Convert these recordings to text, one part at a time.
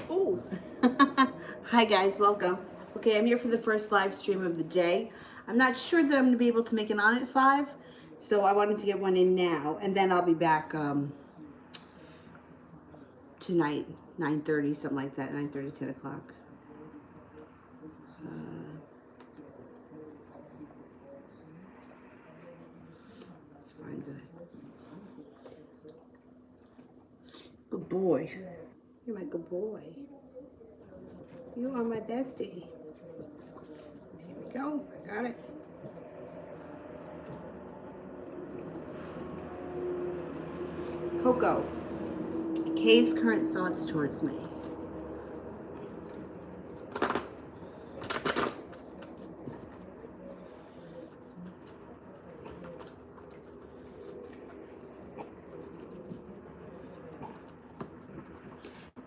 Oh, hi guys, welcome. Okay, I'm here for the first live stream of the day. I'm not sure that I'm going to be able to make it on at 5, so I wanted to get one in now, and then I'll be back tonight, 9:30, something like that, 9:30, 10 o'clock. Let's find the good boy. You're my good boy. You are my bestie. Here we go. I got it. Coco. Kay's current thoughts towards me.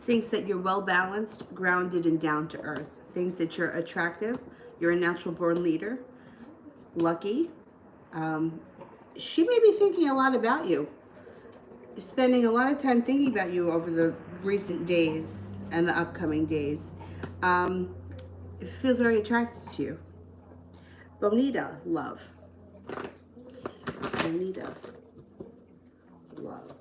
Thinks that you're well balanced, grounded, and down to earth. Thinks that you're attractive. You're a natural born leader. Lucky. She may be thinking a lot about you. Spending a lot of time thinking about you over the recent days and the upcoming days. It feels very attracted to you. Bonita, love. Bonita, love.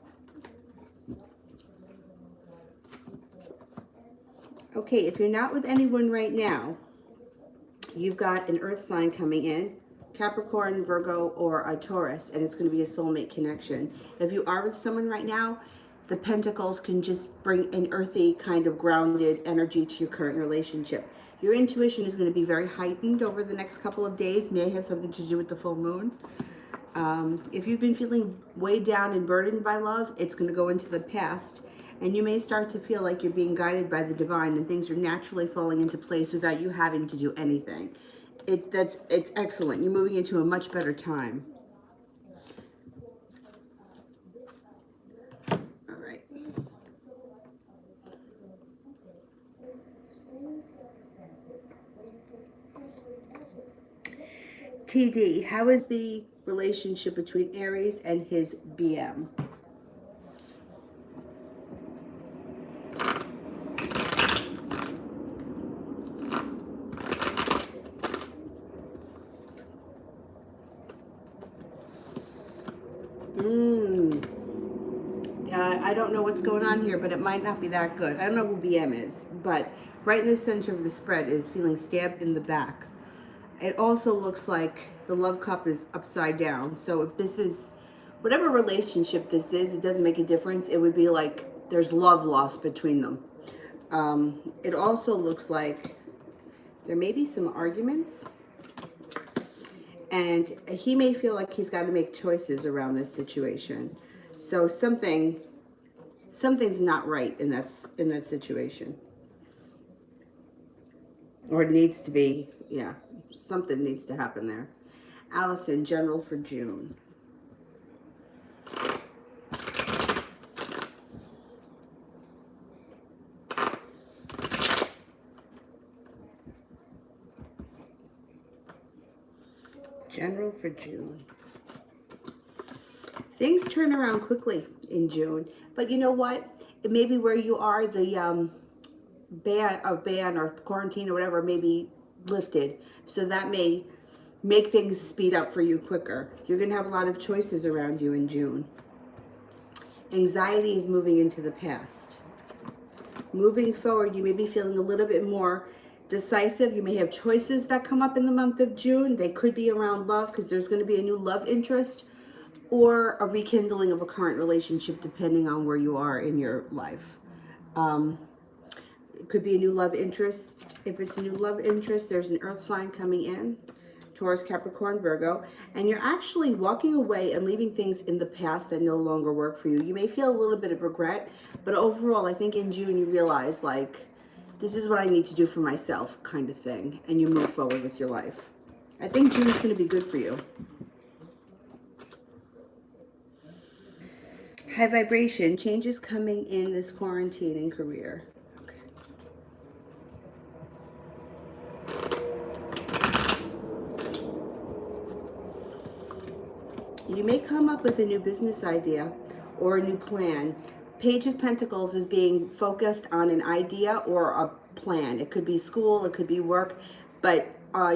Okay, if you're not with anyone right now, you've got an earth sign coming in, Capricorn, Virgo, or a Taurus, and it's going to be a soulmate connection. If you are with someone right now, the pentacles can just bring an earthy kind of grounded energy to your current relationship. Your intuition is going to be very heightened over the next couple of days, may have something to do with the full moon. If you've been feeling weighed down and burdened by love, it's going to go into the past. And you may start to feel like you're being guided by the divine and things are naturally falling into place without you having to do anything. It's excellent. You're moving into a much better time. All right. TD, how is the relationship between Aries and his BM? I don't know what's going on here, but it might not be that good. I don't know who BM is, but right in the center of the spread is feeling stabbed in the back. It also looks like the love cup is upside down. So if this is, whatever relationship this is, it doesn't make a difference. It would be like there's love lost between them. It also looks like there may be some arguments. And he may feel like he's got to make choices around this situation. So something's not right in that situation. Or it needs to be, yeah, something needs to happen there. Allison, general for June. General for June. Things turn around quickly in June, but you know what? It may be where you are, the ban or quarantine or whatever may be lifted, so that may make things speed up for you quicker. You're going to have a lot of choices around you in June. Anxiety is moving into the past. Moving forward, you may be feeling a little bit more decisive. You may have choices that come up in the month of June. They could be around love because there's going to be a new love interest or a rekindling of a current relationship depending on where you are in your life. It could be a new love interest. If it's a new love interest, there's an earth sign coming in. Taurus, Capricorn, Virgo, and you're actually walking away and leaving things in the past that no longer work for you. You may feel a little bit of regret, but overall, I think in June you realize, like, this is what I need to do for myself kind of thing, and you move forward with your life. I think June is going to be good for you. High vibration, changes coming in this quarantine and career. You may come up with a new business idea or a new plan, Page of Pentacles is being focused on an idea or a plan. It could be school, it could be work, but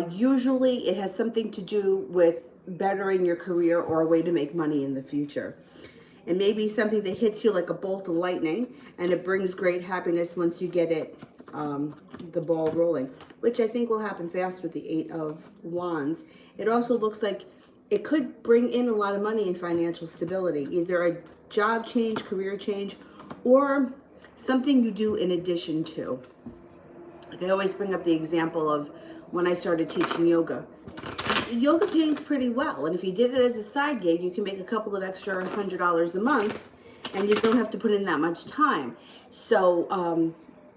usually it has something to do with bettering your career or a way to make money in the future. It may be something that hits you like a bolt of lightning, and it brings great happiness once you get it, the ball rolling, which I think will happen fast with the Eight of Wands. It also looks like it could bring in a lot of money and financial stability, either a job change, career change, or something you do in addition to. Like I always bring up the example of when I started teaching yoga. Yoga pays pretty well, and if you did it as a side gig, you can make a couple of extra $100 a month, and you don't have to put in that much time. So,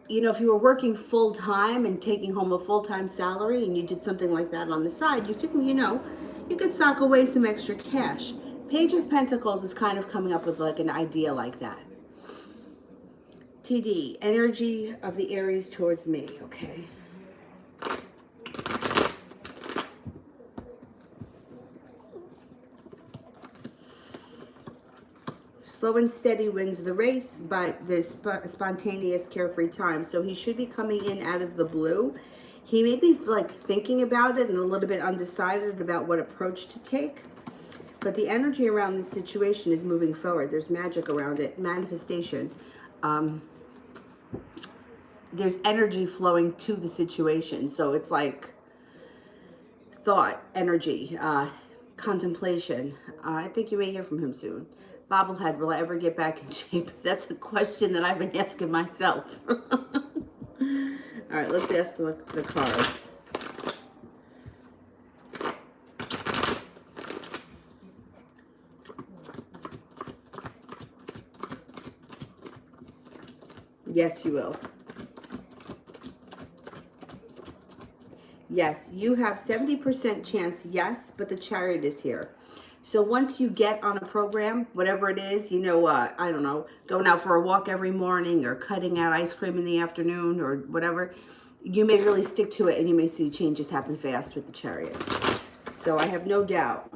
you know, if you were working full time and taking home a full time salary, and you did something like that on the side, you could, you know, you could sock away some extra cash. Page of Pentacles is kind of coming up with like an idea like that. TD, energy of the Aries towards me. Okay. Slow and steady wins the race, but there's spontaneous, carefree time. So he should be coming in out of the blue. He may be like thinking about it and a little bit undecided about what approach to take. But the energy around this situation is moving forward. There's magic around it, manifestation. There's energy flowing to the situation. So it's like thought, energy, contemplation. I think you may hear from him soon. Bobblehead, will I ever get back in shape? That's a question that I've been asking myself. All right, let's ask the cards. Yes, you will. Yes, you have 70% chance, yes, but the Chariot is here. So once you get on a program, whatever it is, you know, I don't know, going out for a walk every morning or cutting out ice cream in the afternoon or whatever, you may really stick to it and you may see changes happen fast with the Chariot. So I have no doubt.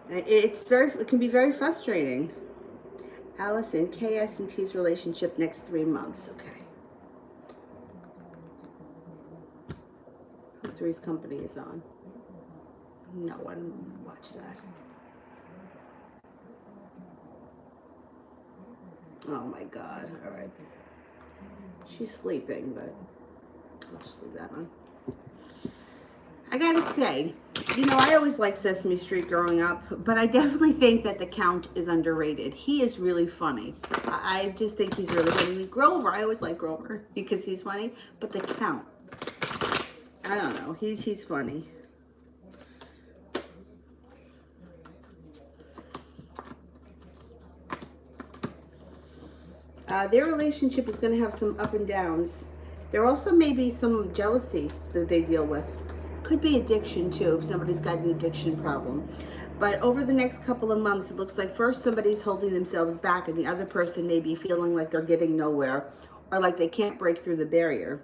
It can be very frustrating. Allison, KS and T's relationship next 3 months. Okay. Who Three's Company is on. No, I don't watch that. Oh my God. All right. She's sleeping, but I'll just leave that on. I gotta say, you know, I always liked Sesame Street growing up, but I definitely think that the Count is underrated. He is really funny. I just think he's really funny. Grover, I always like Grover because he's funny, but the Count, I don't know, he's funny. Their relationship is going to have some up and downs. There also may be some jealousy that they deal with. Could be addiction too, if somebody's got an addiction problem. But over the next couple of months, it looks like first somebody's holding themselves back and the other person may be feeling like they're getting nowhere or like they can't break through the barrier.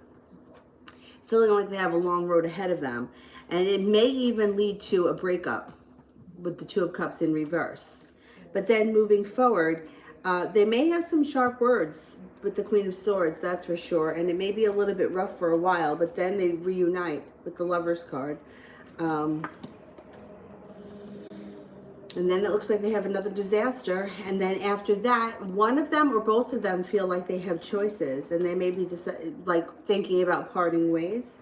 Feeling like they have a long road ahead of them. And it may even lead to a breakup with the Two of Cups in reverse. But then moving forward, they may have some sharp words with the Queen of Swords, that's for sure. And it may be a little bit rough for a while, but then they reunite with the Lover's card. And then it looks like they have another disaster. And then after that, one of them or both of them feel like they have choices. And they may be like thinking about parting ways.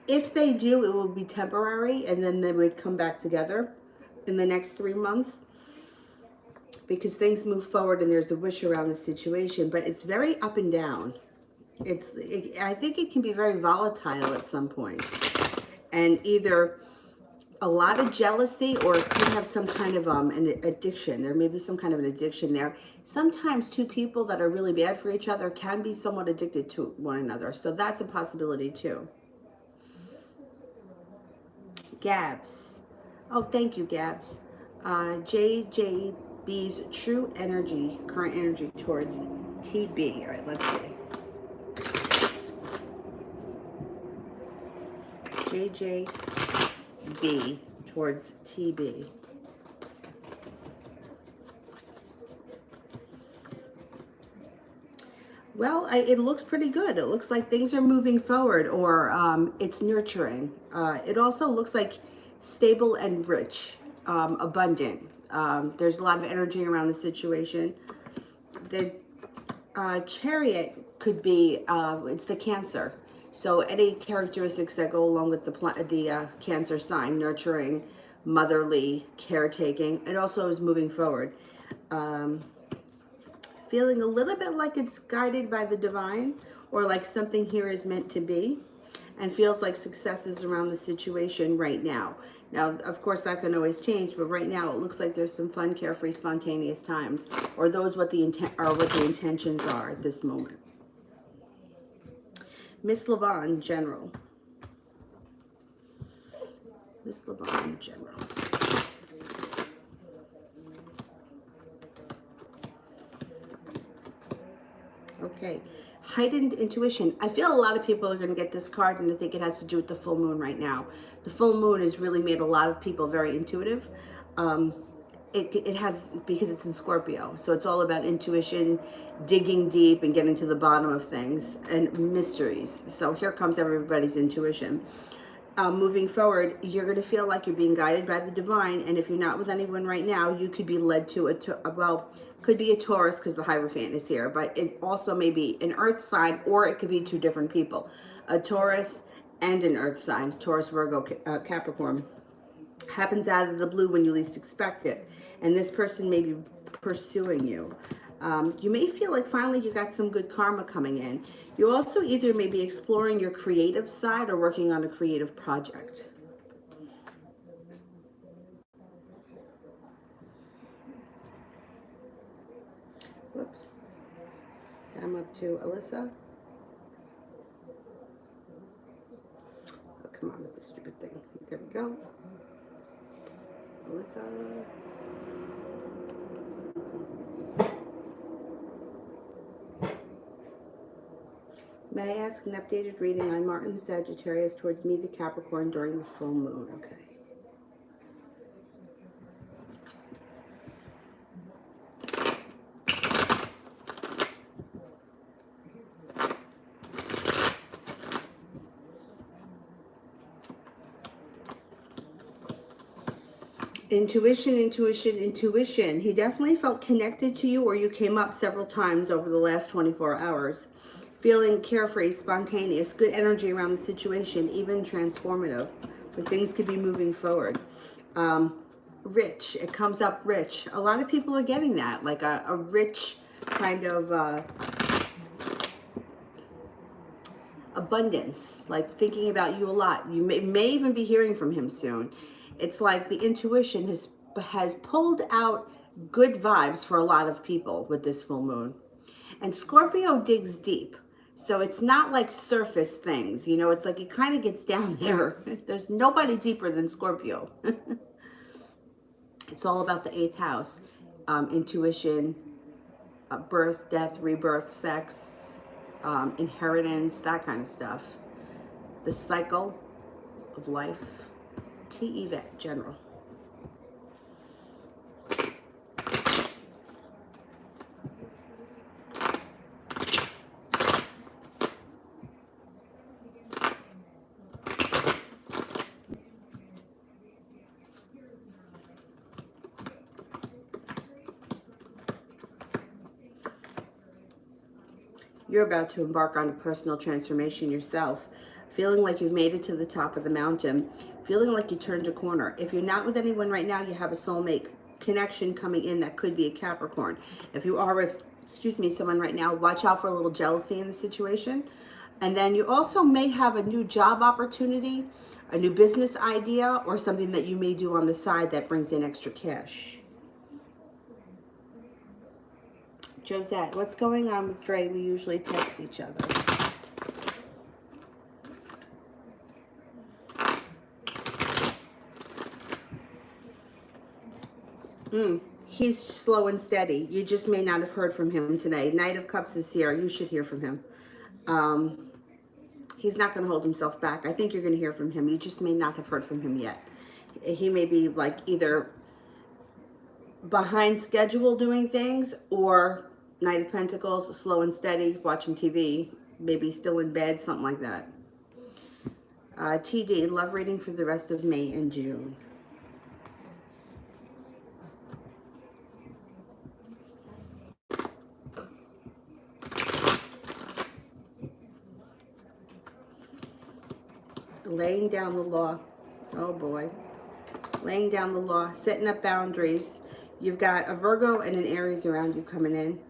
If they do, it will be temporary. And then they would come back together in the next 3 months. Because things move forward and there's a wish around the situation, but it's very up and down. I think it can be very volatile at some points, and either a lot of jealousy or it could have some kind of an addiction. There may be some kind of an addiction there. Sometimes two people that are really bad for each other can be somewhat addicted to one another, so that's a possibility too. Gabs. Oh, thank you, Gabs. JJB's true energy, current energy towards TB. All right, let's see. JJB towards TB. Well, it looks pretty good. It looks like things are moving forward, or it's nurturing. It also looks like stable and rich, abundant. There's a lot of energy around the situation. The chariot could be, it's the Cancer. So any characteristics that go along with the Cancer sign, nurturing, motherly, caretaking. It also is moving forward. Um, Feeling a little bit like it's guided by the divine, or like something here is meant to be, and feels like success is around the situation right now. Now, of course, that can always change, but right now it looks like there's some fun, carefree, spontaneous times, or those what the intent are, what the intentions are at this moment. Miss Levon, General. Miss Levon, General. Okay, heightened intuition. I feel a lot of people are going to get this card, and I think it has to do with the full moon right now. The full moon has really made a lot of people very intuitive. It has, because it's in Scorpio, so it's all about intuition, digging deep and getting to the bottom of things and mysteries. So here comes everybody's intuition. Moving forward, you're going to feel like you're being guided by the divine, and if you're not with anyone right now, you could be led to well, could be a Taurus because the Hierophant is here, but it also may be an Earth sign, or it could be two different people, a Taurus and an Earth sign, Taurus, Virgo, Capricorn. Happens out of the blue when you least expect it, and this person may be pursuing you. You may feel like finally you got some good karma coming in. You also either may be exploring your creative side or working on a creative project. Whoops. I'm up to Alyssa. Oh, come on with the stupid thing. There we go. Alyssa. May I ask an updated reading on Martin Sagittarius towards me, the Capricorn, during the full moon? Okay. Intuition, intuition, intuition. He definitely felt connected to you, or you came up several times over the last 24 hours. Feeling carefree, spontaneous, good energy around the situation, even transformative. But things could be moving forward. Rich, it comes up rich. A lot of people are getting that, like a rich kind of abundance, like thinking about you a lot. You may even be hearing from him soon. It's like the intuition has pulled out good vibes for a lot of people with this full moon. And Scorpio digs deep. So it's not like surface things, you know, it's like it kind of gets down there. There's nobody deeper than Scorpio. It's all about the 8th house, intuition, birth, death, rebirth, sex, inheritance, that kind of stuff. The cycle of life. T. Yvette, General. You're about to embark on a personal transformation yourself, feeling like you've made it to the top of the mountain, feeling like you turned a corner. If you're not with anyone right now, you have a soulmate connection coming in that could be a Capricorn. If you are with, someone right now, watch out for a little jealousy in the situation. And then you also may have a new job opportunity, a new business idea, or something that you may do on the side that brings in extra cash. Josette, what's going on with Dre? We usually text each other. He's slow and steady. You just may not have heard from him today. Knight of Cups is here. You should hear from him. He's not going to hold himself back. I think you're going to hear from him. You just may not have heard from him yet. He may be like either behind schedule doing things, or Knight of Pentacles, slow and steady, watching TV, maybe still in bed, something like that. TD, love reading for the rest of May and June. Laying down the law. Oh boy. Laying down the law, setting up boundaries. You've got a Virgo and an Aries around you coming in.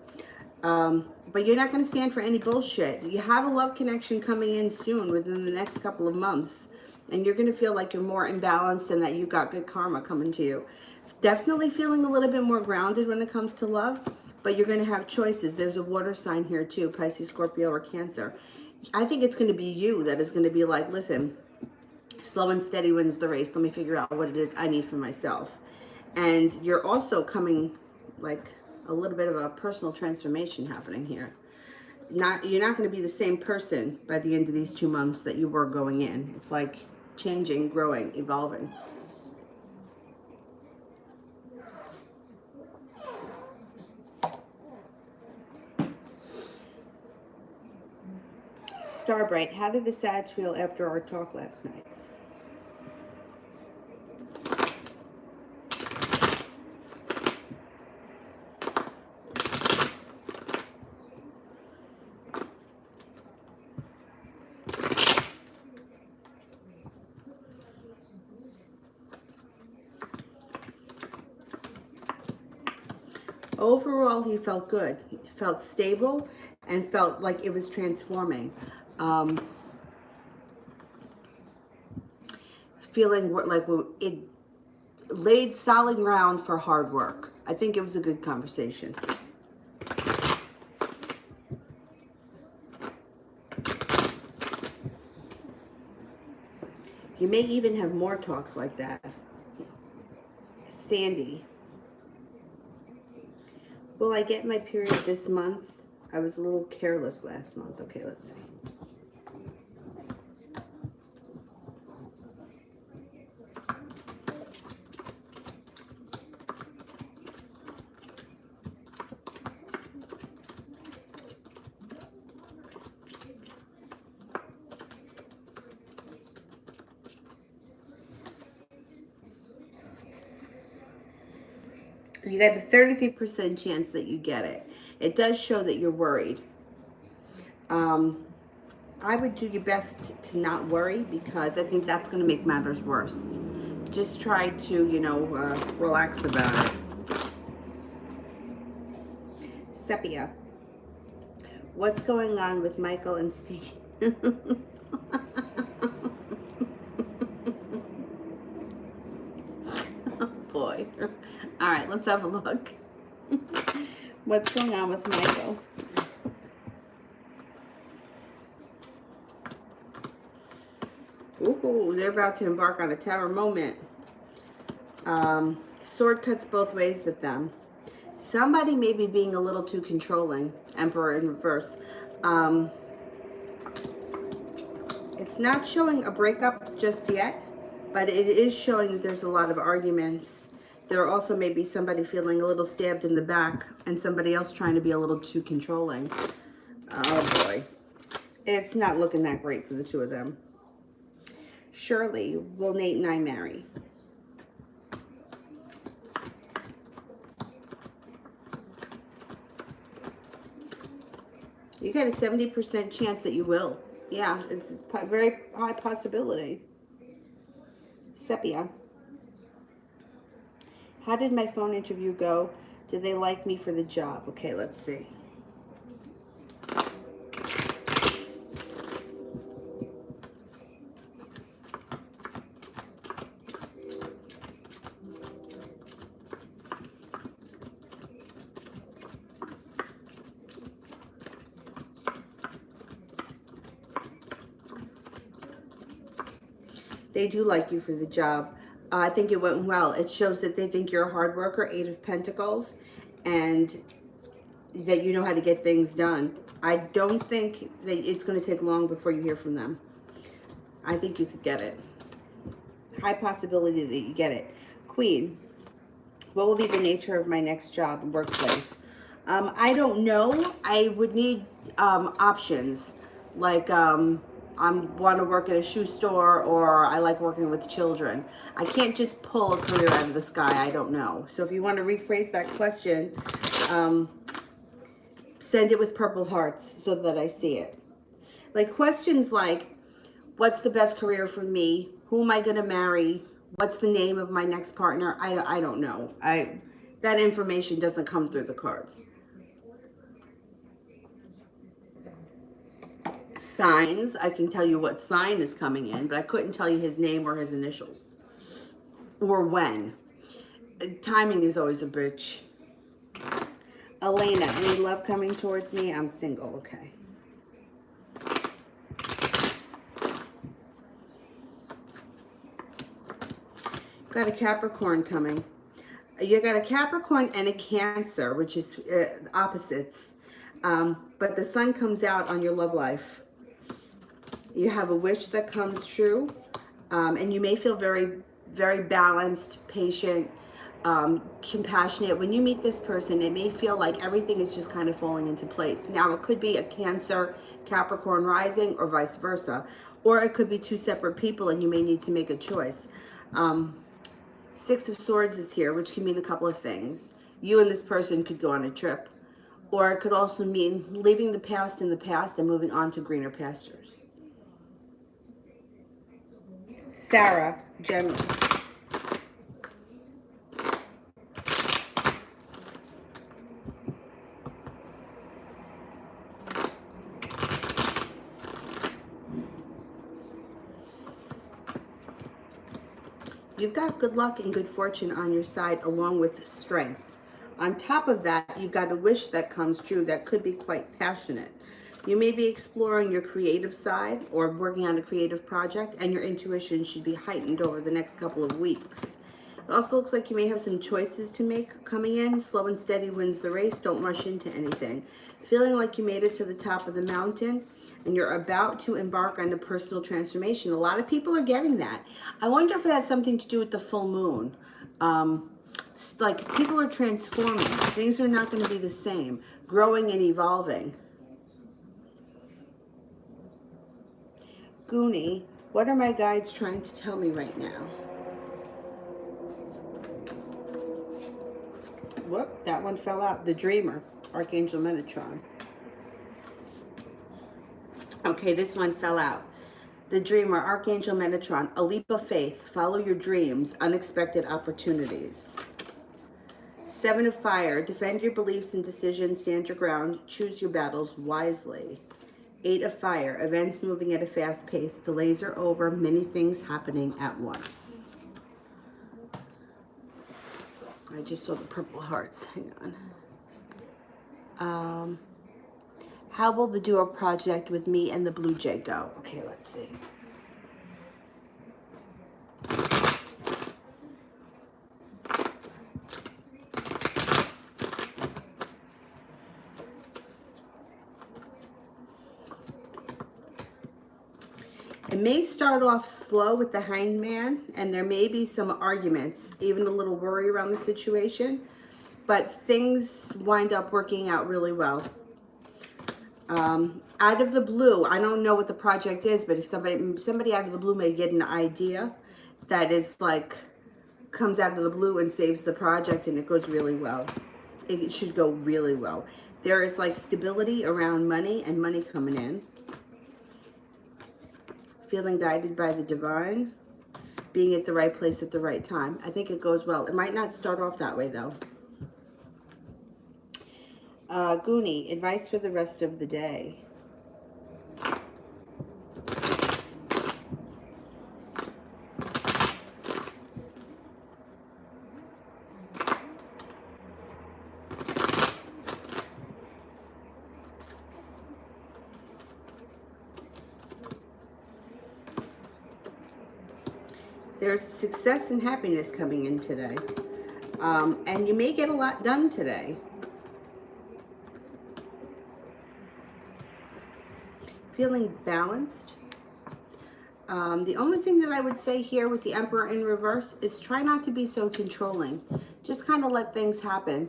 But you're not going to stand for any bullshit. You have a love connection coming in soon, within the next couple of months. And you're going to feel like you're more imbalanced and that you got good karma coming to you. Definitely feeling a little bit more grounded when it comes to love. But you're going to have choices. There's a water sign here too, Pisces, Scorpio, or Cancer. I think it's going to be you that is going to be like, listen, slow and steady wins the race. Let me figure out what it is I need for myself. And you're also coming like a little bit of a personal transformation happening here. You're not going to be the same person by the end of these 2 months that you were going in. It's like changing, growing, evolving. Starbright, how did the Sag feel after our talk last night? Overall, he felt good. He felt stable and felt like it was transforming. Feeling like it laid solid ground for hard work. I think it was a good conversation. You may even have more talks like that. Sandy. Will I get my period this month? I was a little careless last month. Okay, let's see. You got a 33% chance that you get it. It does show that you're worried. I would do your best to not worry, because I think that's going to make matters worse. Just try to, you know, relax about it. Sepia. What's going on with Michael and Steve? Oh boy. All right, let's have a look. What's going on with Michael? Ooh, they're about to embark on a tower moment. Sword cuts both ways with them. Somebody may be being a little too controlling. Emperor in reverse. It's not showing a breakup just yet, but it is showing that there's a lot of arguments. There also may be somebody feeling a little stabbed in the back and somebody else trying to be a little too controlling. Oh boy. It's not looking that great for the two of them. Shirley, will Nate and I marry? You got a 70% chance that you will. Yeah, it's a very high possibility. Sepia. How did my phone interview go? Did they like me for the job? Okay, let's see. They do like you for the job. I think it went well. It shows that they think you're a hard worker, 8 of Pentacles, and that you know how to get things done. I don't think that it's going to take long before you hear from them. I think you could get it. High possibility that you get it. Queen, what will be the nature of my next job and workplace? I don't know. I would need options. Like, I want to work at a shoe store, or I like working with children. I can't just pull a career out of the sky. I don't know. So if you want to rephrase that question, um, send it with purple hearts so that I see it. Like questions like, what's the best career for me? Who am I going to marry? What's the name of my next partner? I don't know. That information doesn't come through the cards. Signs, I can tell you what sign is coming in, but I couldn't tell you his name or his initials. Or when. Timing is always a bitch. Elena, any love coming towards me? I'm single, okay. Got a Capricorn coming. You got a Capricorn and a Cancer, which is opposites. But the sun comes out on your love life. You have a wish that comes true. And you may feel very, very balanced, patient, compassionate. When you meet this person, it may feel like everything is just kind of falling into place. Now, it could be a Cancer, Capricorn rising, or vice versa. Or it could be two separate people and you may need to make a choice. Six of Swords is here, which can mean a couple of things. You and this person could go on a trip. Or it could also mean leaving the past in the past and moving on to greener pastures. Sarah, Gemini. You've got good luck and good fortune on your side, along with strength. On top of that, you've got a wish that comes true that could be quite passionate. You may be exploring your creative side or working on a creative project, and your intuition should be heightened over the next couple of weeks. It also looks like you may have some choices to make coming in. Slow and steady wins the race. Don't rush into anything. Feeling like you made it to the top of the mountain and you're about to embark on a personal transformation. A lot of people are getting that. I wonder if it has something to do with the full moon. Like people are transforming. Things are not going to be the same. Growing and evolving. Goonie, what are my guides trying to tell me right now? Whoop, that one fell out. The Dreamer, Archangel Metatron. Okay, this one fell out. The Dreamer, Archangel Metatron. A leap of faith. Follow your dreams. Unexpected opportunities. Seven of Fire. Defend your beliefs and decisions. Stand your ground. Choose your battles wisely. Eight of Fire. Events moving at a fast pace. Delays are over. Many things happening at once. I just saw the purple hearts. Hang on. How will the duo project with me and the Blue Jay go? Okay, let's see. It may start off slow with the Hanged Man, and there may be some arguments, even a little worry around the situation, but things wind up working out really well. Out of the blue, I don't know what the project is, but if somebody out of the blue may get an idea that is like, comes out of the blue and saves the project, and it goes really well. It should go really well. There is like stability around money and money coming in. Feeling guided by the divine, being at the right place at the right time. I think it goes well. It might not start off that way though. Goonie, advice for the rest of the day. There's success and happiness coming in today. And you may get a lot done today. Feeling balanced. The only thing that I would say here with the Emperor in reverse is try not to be so controlling. Just kind of let things happen.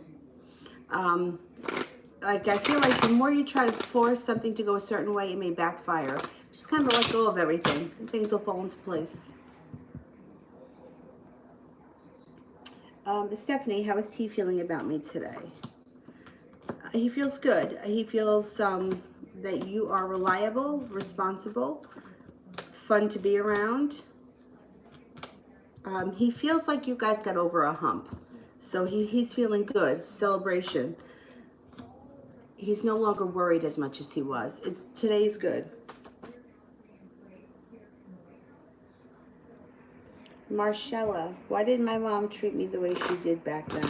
like, I feel like the more you try to force something to go a certain way, it may backfire. Just kind of let go of everything, and things will fall into place. Stephanie, how is T feeling about me today? He feels good. He feels that you are reliable, responsible, fun to be around. He feels like you guys got over a hump. So he's feeling good. Celebration. He's no longer worried as much as he was. Today's good. Marcella, why did my mom treat me the way she did back then?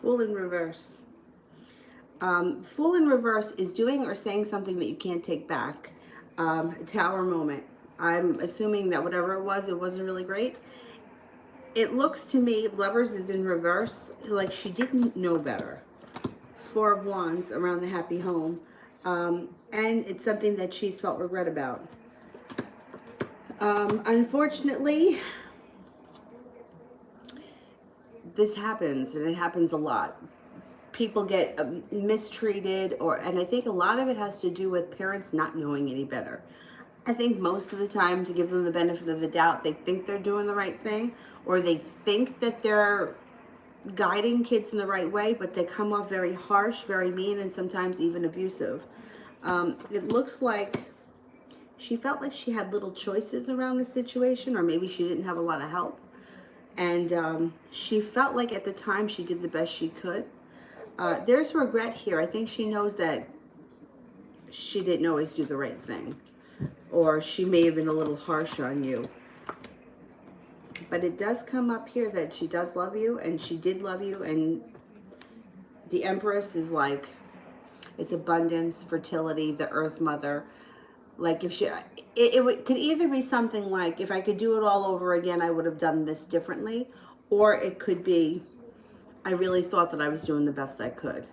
Fool in reverse. Fool in reverse is doing or saying something that you can't take back. Tower moment. I'm assuming that whatever it wasn't really great. It looks to me, Lovers is in reverse, like she didn't know better. Four of Wands around the happy home. And it's something that she's felt regret about. Unfortunately, this happens, and it happens a lot. People get mistreated, and I think a lot of it has to do with parents not knowing any better. I think most of the time, to give them the benefit of the doubt, they think they're doing the right thing, or they think that they're guiding kids in the right way, but they come off very harsh, very mean, and sometimes even abusive. It looks like she felt like she had little choices around the situation, or maybe she didn't have a lot of help. And she felt like at the time she did the best she could. There's regret here. I think she knows that she didn't always do the right thing, or she may have been a little harsh on you. But it does come up here that she does love you, and she did love you, and the Empress is like, it's abundance, fertility, the Earth Mother. Like if could either be something like, if I could do it all over again, I would have done this differently, or it could be, I really thought that I was doing the best I could.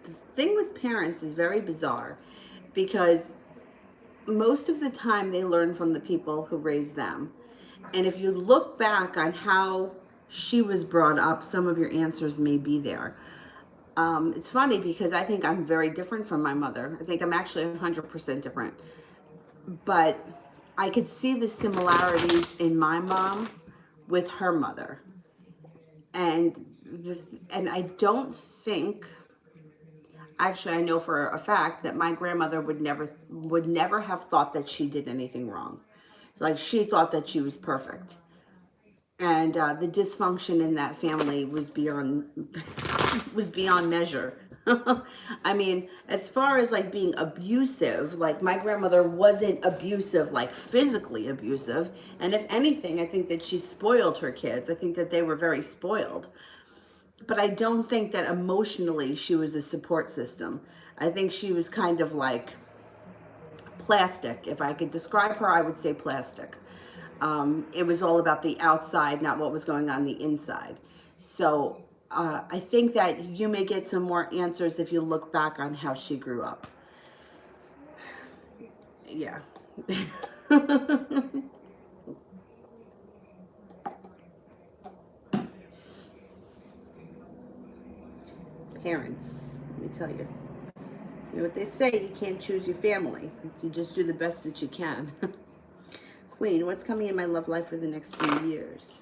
The thing with parents is very bizarre, because most of the time they learn from the people who raised them. And if you look back on how she was brought up, some of your answers may be there. It's funny because I think I'm very different from my mother. I think I'm actually 100% different. But I could see the similarities in my mom with her mother. And I don't think, actually I know for a fact that my grandmother would never have thought that she did anything wrong. Like, she thought that she was perfect. And the dysfunction in that family was beyond measure. I mean, as far as like being abusive, like my grandmother wasn't abusive, like physically abusive. And if anything, I think that she spoiled her kids. I think that they were very spoiled. But I don't think that emotionally she was a support system. I think she was kind of like plastic. If I could describe her, I would say plastic. It was all about the outside, not what was going on the inside. So I think that you may get some more answers if you look back on how she grew up. Yeah. Parents, let me tell you. You know what they say, you can't choose your family. You just do the best that you can. Queen, what's coming in my love life for the next few years?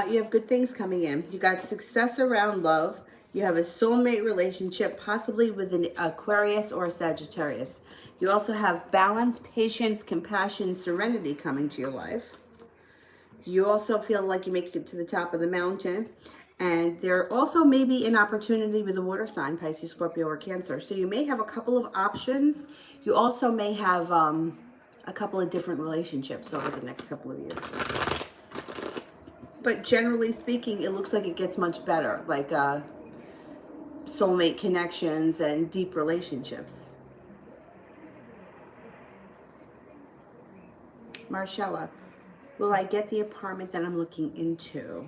You have good things coming in. You got success around love. You have a soulmate relationship, possibly with an Aquarius or a Sagittarius. You also have balance, patience, compassion, serenity coming to your life. You also feel like you make it to the top of the mountain. And there also may be an opportunity with a water sign, Pisces, Scorpio, or Cancer. So you may have a couple of options. You also may have a couple of different relationships over the next couple of years. But generally speaking, it looks like it gets much better. Like soulmate connections and deep relationships. Marcella, will I get the apartment that I'm looking into?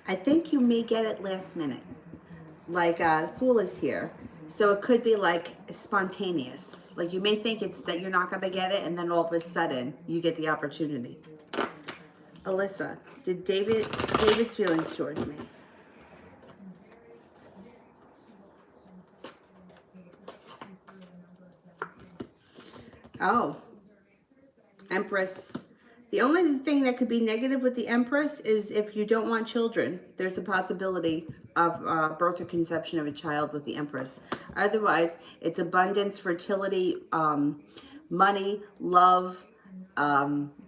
I think you may get it last minute. Like Fool is here. So it could be like spontaneous. Like you may think it's that you're not going to get it, and then all of a sudden you get the opportunity. Alyssa, did David's feelings towards me? Oh, Empress. The only thing that could be negative with the Empress is if you don't want children. There's a possibility of birth or conception of a child with the Empress. Otherwise, it's abundance, fertility, money, love,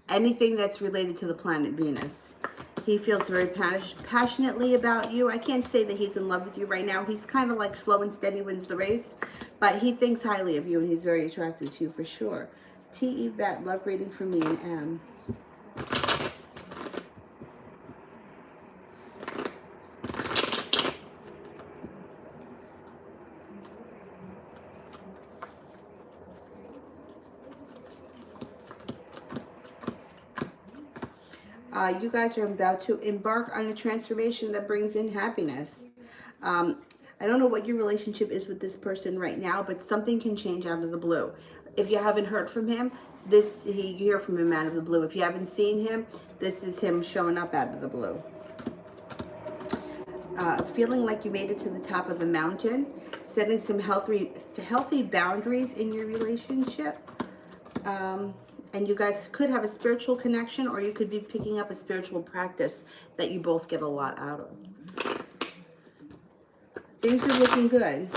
anything that's related to the planet Venus. He feels very passionately about you. I can't say that he's in love with you right now. He's kind of like slow and steady wins the race. But he thinks highly of you, and he's very attracted to you for sure. T. Vet, love reading for me and M. You guys are about to embark on a transformation that brings in happiness. I don't know what your relationship is with this person right now, but something can change out of the blue. If you haven't heard from him, you hear from him out of the blue. If you haven't seen him, this is him showing up out of the blue. Feeling like you made it to the top of the mountain, setting some healthy boundaries in your relationship. And you guys could have a spiritual connection, or you could be picking up a spiritual practice that you both get a lot out of. Things are looking good.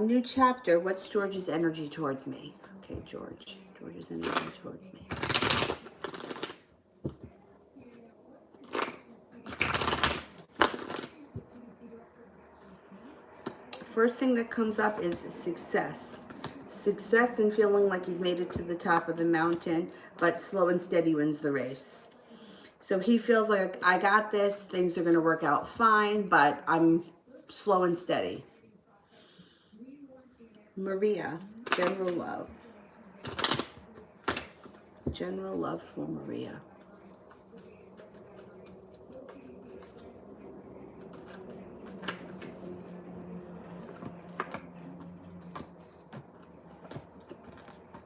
New chapter. What's George's energy towards me? Okay, George's energy towards me. First thing that comes up is success. Success and feeling like he's made it to the top of the mountain, but slow and steady wins the race. So he feels like, I got this, things are going to work out fine, but I'm slow and steady. Maria, general love. General love for Maria.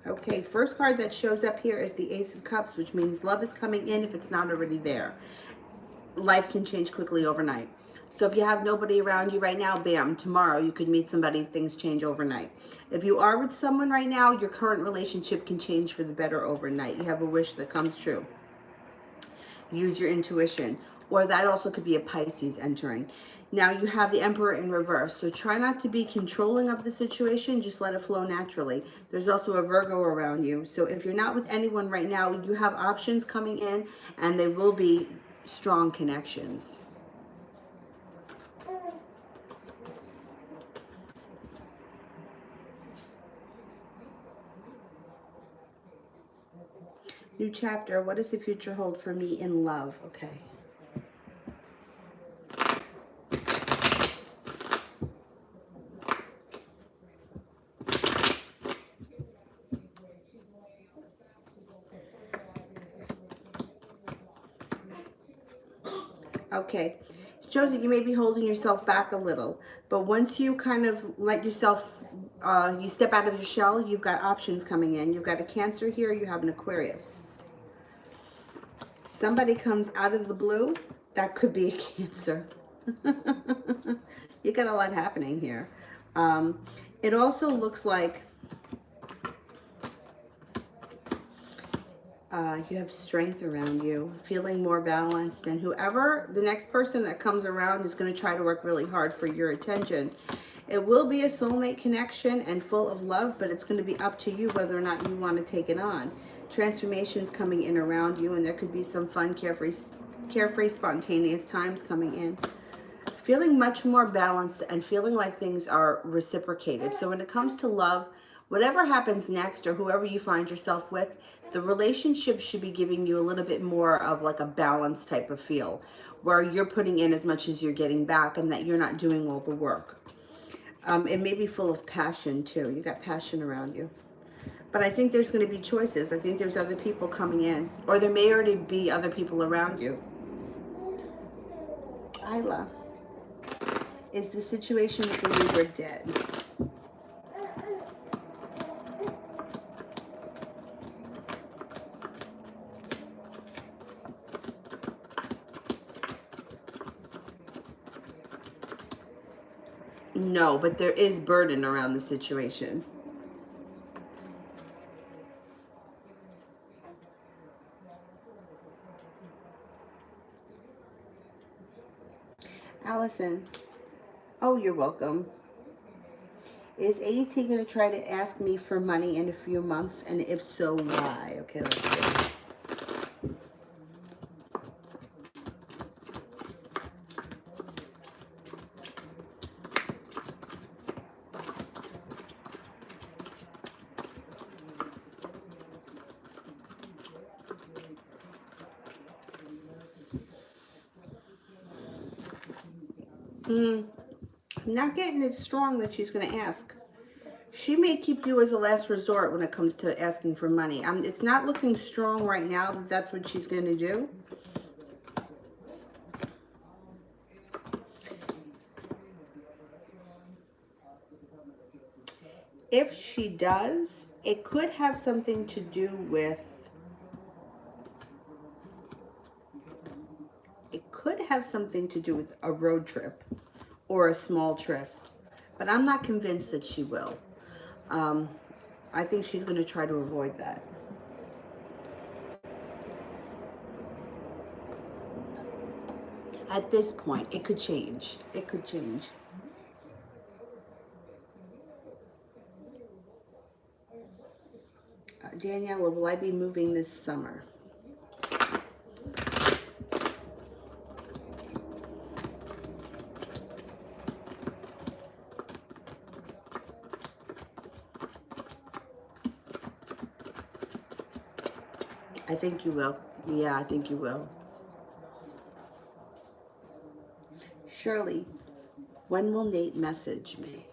Okay, first card that shows up here is the Ace of Cups, which means love is coming in if it's not already there. Life can change quickly overnight. So if you have nobody around you right now, bam, tomorrow you could meet somebody, things change overnight. If you are with someone right now, your current relationship can change for the better overnight. You have a wish that comes true. Use your intuition. Or that also could be a Pisces entering. Now you have the Emperor in reverse. So try not to be controlling of the situation. Just let it flow naturally. There's also a Virgo around you. So if you're not with anyone right now, you have options coming in, and they will be strong connections. New chapter. What does the future hold for me in love? Okay. Okay, it shows that you may be holding yourself back a little, but once you kind of let yourself, you step out of your shell, you've got options coming in. You've got a Cancer here, you have an Aquarius. Somebody comes out of the blue, that could be a Cancer. You got a lot happening here. It also looks like you have strength around you, feeling more balanced, and whoever the next person that comes around is going to try to work really hard for your attention. It will be a soulmate connection and full of love, but it's going to be up to you whether or not you want to take it on. Transformations coming in around you, and there could be some fun, carefree, spontaneous times coming in. feeling much more balanced and feeling like things are reciprocated. So when it comes to love, whatever happens next or whoever you find yourself with, the relationship should be giving you a little bit more of like a balanced type of feel where you're putting in as much as you're getting back and that you're not doing all the work. It may be full of passion too. You got passion around you. But I think there's going to be choices. I think there's other people coming in. Or there may already be other people around you. Isla. Is the situation with the Libra dead? No, but there is burden around the situation. Allison. Oh, you're welcome. Is AT going to try to ask me for money in a few months? And if so, why? Okay, let's see. I'm not getting it strong that she's going to ask. She may keep you as a last resort when it comes to asking for money. It's not looking strong right now that that's what she's going to do. If she does, it could have something to do with... It could have something to do with a road trip or a small trip. But I'm not convinced that she will. I think she's going to try to avoid that. At this point, it could change. It could change. Daniela, will I be moving this summer? I think you will. Yeah, I think you will. Shirley, when will Nate message me?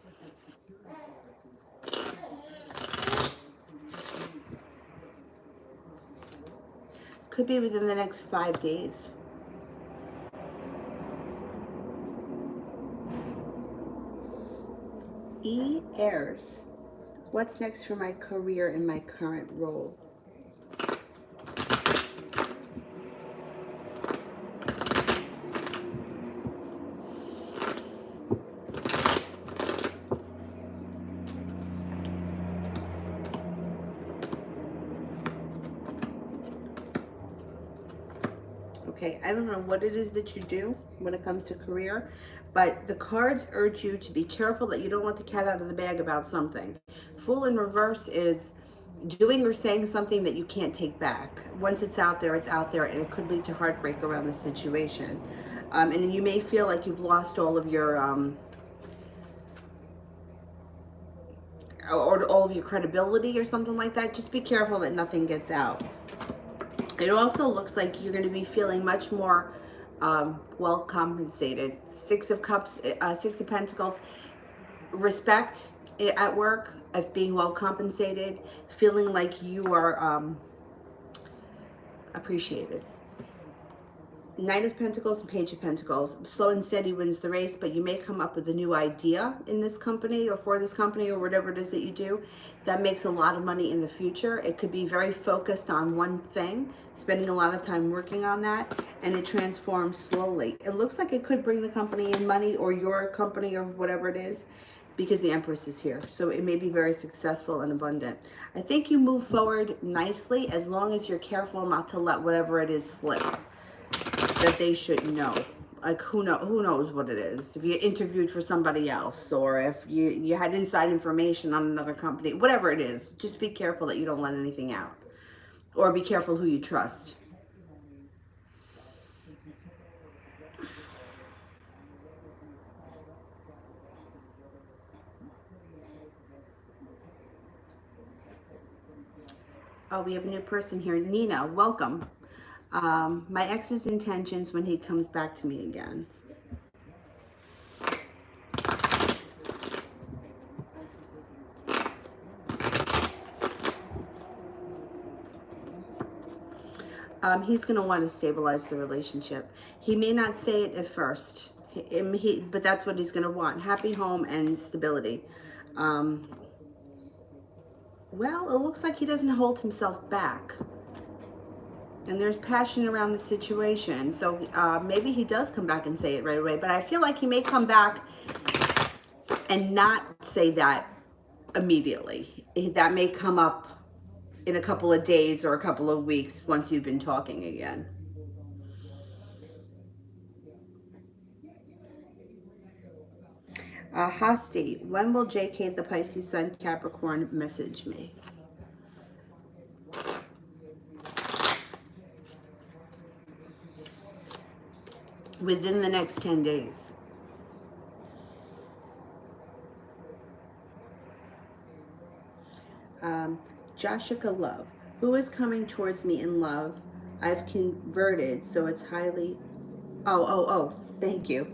Could be within the next 5 days. Aries, what's next for my career in my current role? Okay, I don't know what it is that you do when it comes to career, but the cards urge you to be careful that you don't let the cat out of the bag about something. Fool in reverse is doing or saying something that you can't take back. Once it's out there, and it could lead to heartbreak around the situation. And you may feel like you've lost all of your or all of your credibility or something like that. Just be careful that nothing gets out. It also looks like you're going to be feeling much more well compensated. Six of Cups, Six of Pentacles, respect at work, of being well compensated, feeling like you are appreciated. Knight of Pentacles and Page of Pentacles. Slow and steady wins the race, but you may come up with a new idea in this company or for this company or whatever it is that you do that makes a lot of money in the future. It could be very focused on one thing, spending a lot of time working on that, and it transforms slowly. It looks like it could bring the company in money or your company or whatever it is, because the Empress is here. So it may be very successful and abundant. I think you move forward nicely as long as you're careful not to let whatever it is slip that they should know. Like who knows what it is. If you interviewed for somebody else, or if you had inside information on another company, whatever it is, just be careful that you don't let anything out. Or be careful who you trust. Oh, we have a new person here. Nina, welcome. My ex's intentions when he comes back to me again. He's going to want to stabilize the relationship. He may not say it at first, but that's what he's going to want. Happy home and stability. Well, it looks like he doesn't hold himself back. And there's passion around the situation. So maybe he does come back and say it right away. But I feel like he may come back and not say that immediately. That may come up in a couple of days or a couple of weeks once you've been talking again. Hasti, when will JK the Pisces Sun Capricorn message me? Within the next 10 days. Joshua Love, who is coming towards me in love? I've converted, so it's highly... Oh, thank you.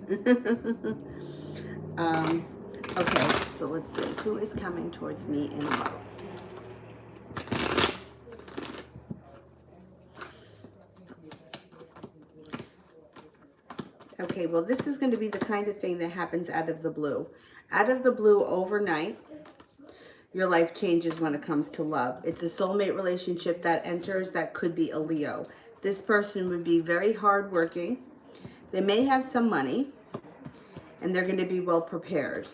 Okay, so let's see. Who is coming towards me in love? Okay, well, this is going to be the kind of thing that happens out of the blue. Out of the blue, overnight, your life changes when it comes to love. It's a soulmate relationship that enters that could be a Leo. This person would be very hardworking. They may have some money, and they're going to be well prepared.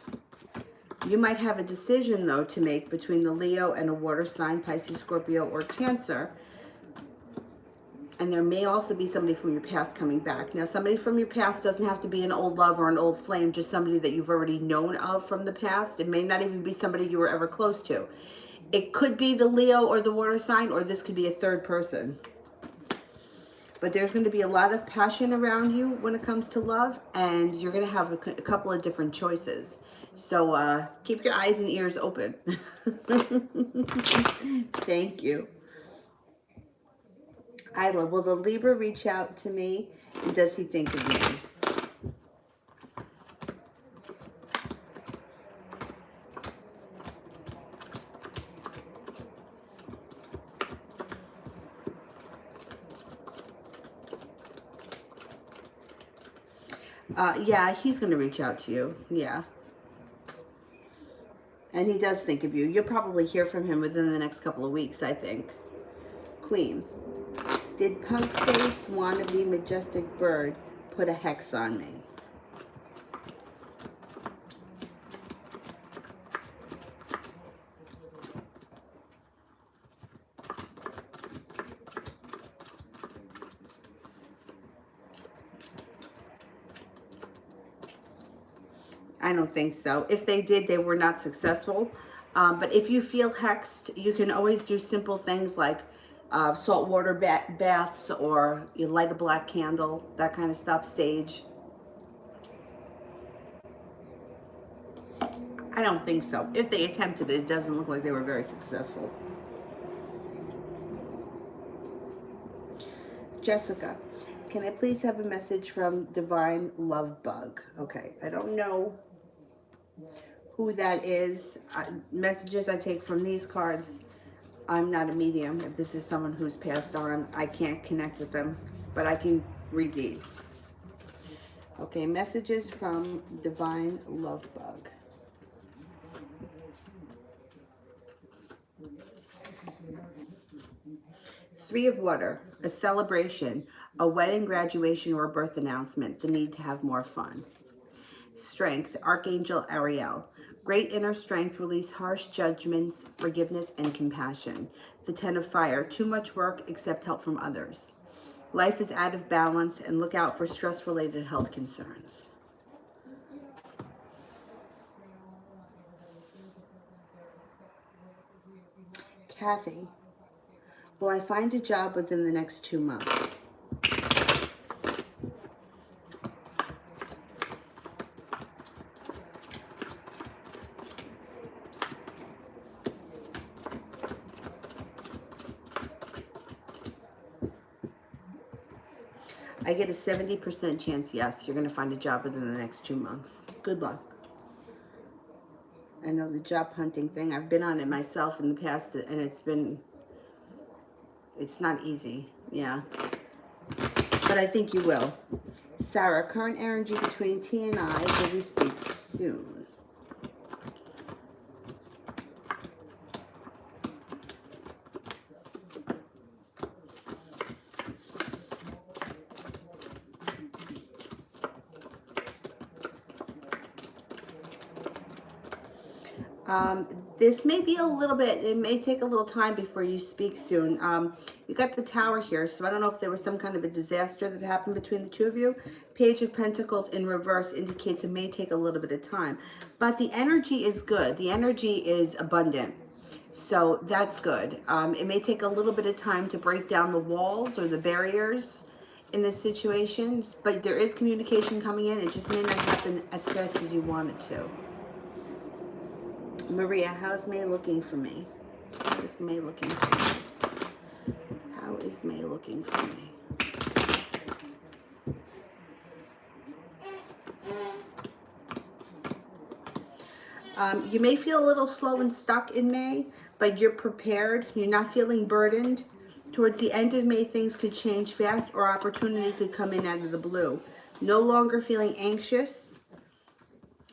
You might have a decision, though, to make between the Leo and a water sign, Pisces, Scorpio, or Cancer. And there may also be somebody from your past coming back. Now, somebody from your past doesn't have to be an old love or an old flame, just somebody that you've already known of from the past. It may not even be somebody you were ever close to. It could be the Leo or the water sign, or this could be a third person. But there's going to be a lot of passion around you when it comes to love, and you're going to have a couple of different choices. So keep your eyes and ears open. Thank you. Isla, will the Libra reach out to me? And does he think of me? Yeah, he's going to reach out to you. Yeah. And he does think of you. You'll probably hear from him within the next couple of weeks, I think. Queen. Did Punk Face Wannabe Majestic Bird put a hex on me? I don't think so. If they did, they were not successful. But if you feel hexed, you can always do simple things like salt water baths, or you light a black candle, that kind of stuff, sage. I don't think so. If they attempted it, it doesn't look like they were very successful. Jessica, can I please have a message from Divine Love Bug? Okay, I don't know who that is. Messages I take from these cards. I'm not a medium. If this is someone who's passed on, I can't connect with them, but I can read these. Okay, messages from Divine Love Bug. Three of Water, a celebration, a wedding, graduation, or a birth announcement, the need to have more fun. Strength, Archangel Ariel. Great inner strength, release harsh judgments, forgiveness, and compassion. The 10 of Fire, too much work, accept help from others. Life is out of balance, and look out for stress-related health concerns. Kathy, will I find a job within the next 2 months? I get a 70% chance, yes, you're going to find a job within the next 2 months. Good luck. I know the job hunting thing, I've been on it myself in the past, and it's not easy, yeah. But I think you will. Sarah, current energy between T and I, will we speak soon? This may be a little bit, it may take a little time before you speak soon. You got the Tower here, so I don't know if there was some kind of a disaster that happened between the two of you. Page of Pentacles in reverse indicates it may take a little bit of time. But the energy is good. The energy is abundant. So that's good. It may take a little bit of time to break down the walls or the barriers in this situation, but there is communication coming in. It just may not happen as fast as you want it to. Maria, how's May looking for me? How is May looking for me? How is May looking for me? You may feel a little slow and stuck in May, but you're prepared. You're not feeling burdened. Towards the end of May, things could change fast or opportunity could come in out of the blue. No longer feeling anxious.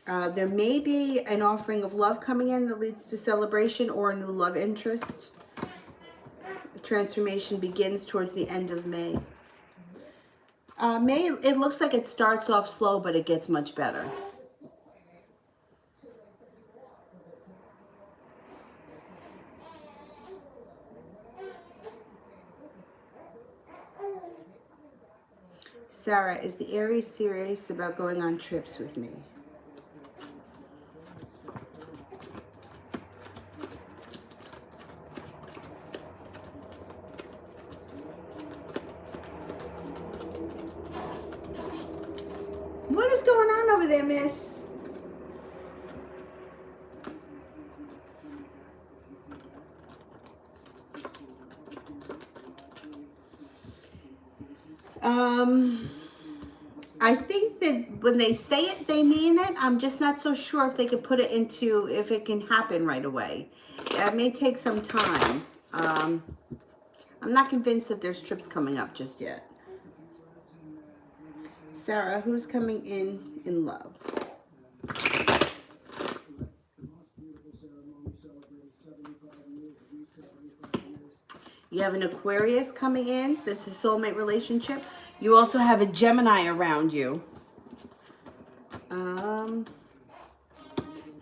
There may be an offering of love coming in that leads to celebration or a new love interest. The transformation begins towards the end of May. May, it looks like it starts off slow, but it gets much better. Sarah, is the Aries serious about going on trips with me? What is going on over there, miss? I think that when they say it, they mean it. I'm just not so sure if they could put it into, if it can happen right away. It may take some time. I'm not convinced that there's trips coming up just yet. Sarah, who's coming in love? You have an Aquarius coming in. That's a soulmate relationship. You also have a Gemini around you.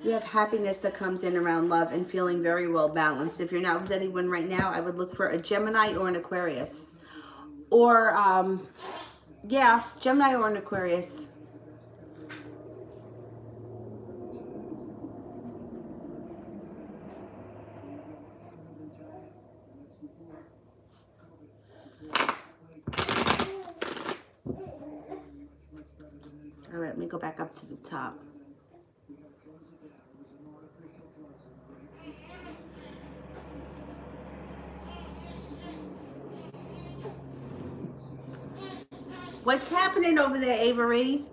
You have happiness that comes in around love and feeling very well balanced. If you're not with anyone right now, I would look for a Gemini or an Aquarius. Or, yeah, Gemini or an Aquarius. All right, let me go back up to the top. What's happening over there, Avery?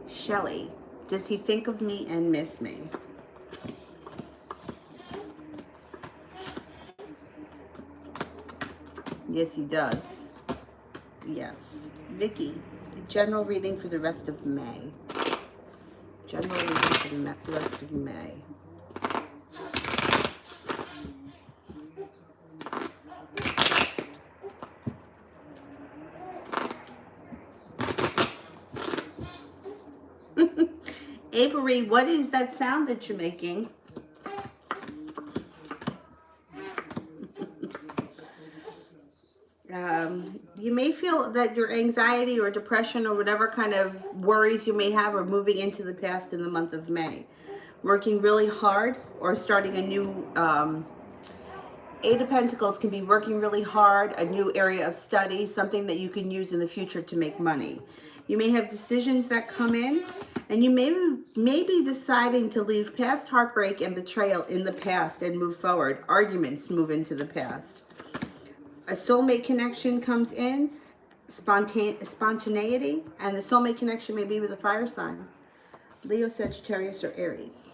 Shelley, does he think of me and miss me? Yes, he does. Yes. Vicky, general reading for the rest of May. General reading for the rest of May. Avery, what is that sound that you're making? You may feel that your anxiety or depression or whatever kind of worries you may have are moving into the past in the month of May. Working really hard or starting a new Eight of Pentacles can be working really hard, a new area of study, something that you can use in the future to make money. You may have decisions that come in, and you may be deciding to leave past heartbreak and betrayal in the past and move forward. Arguments move into the past. A soulmate connection comes in, spontaneity, and the soulmate connection may be with a fire sign. Leo, Sagittarius, or Aries.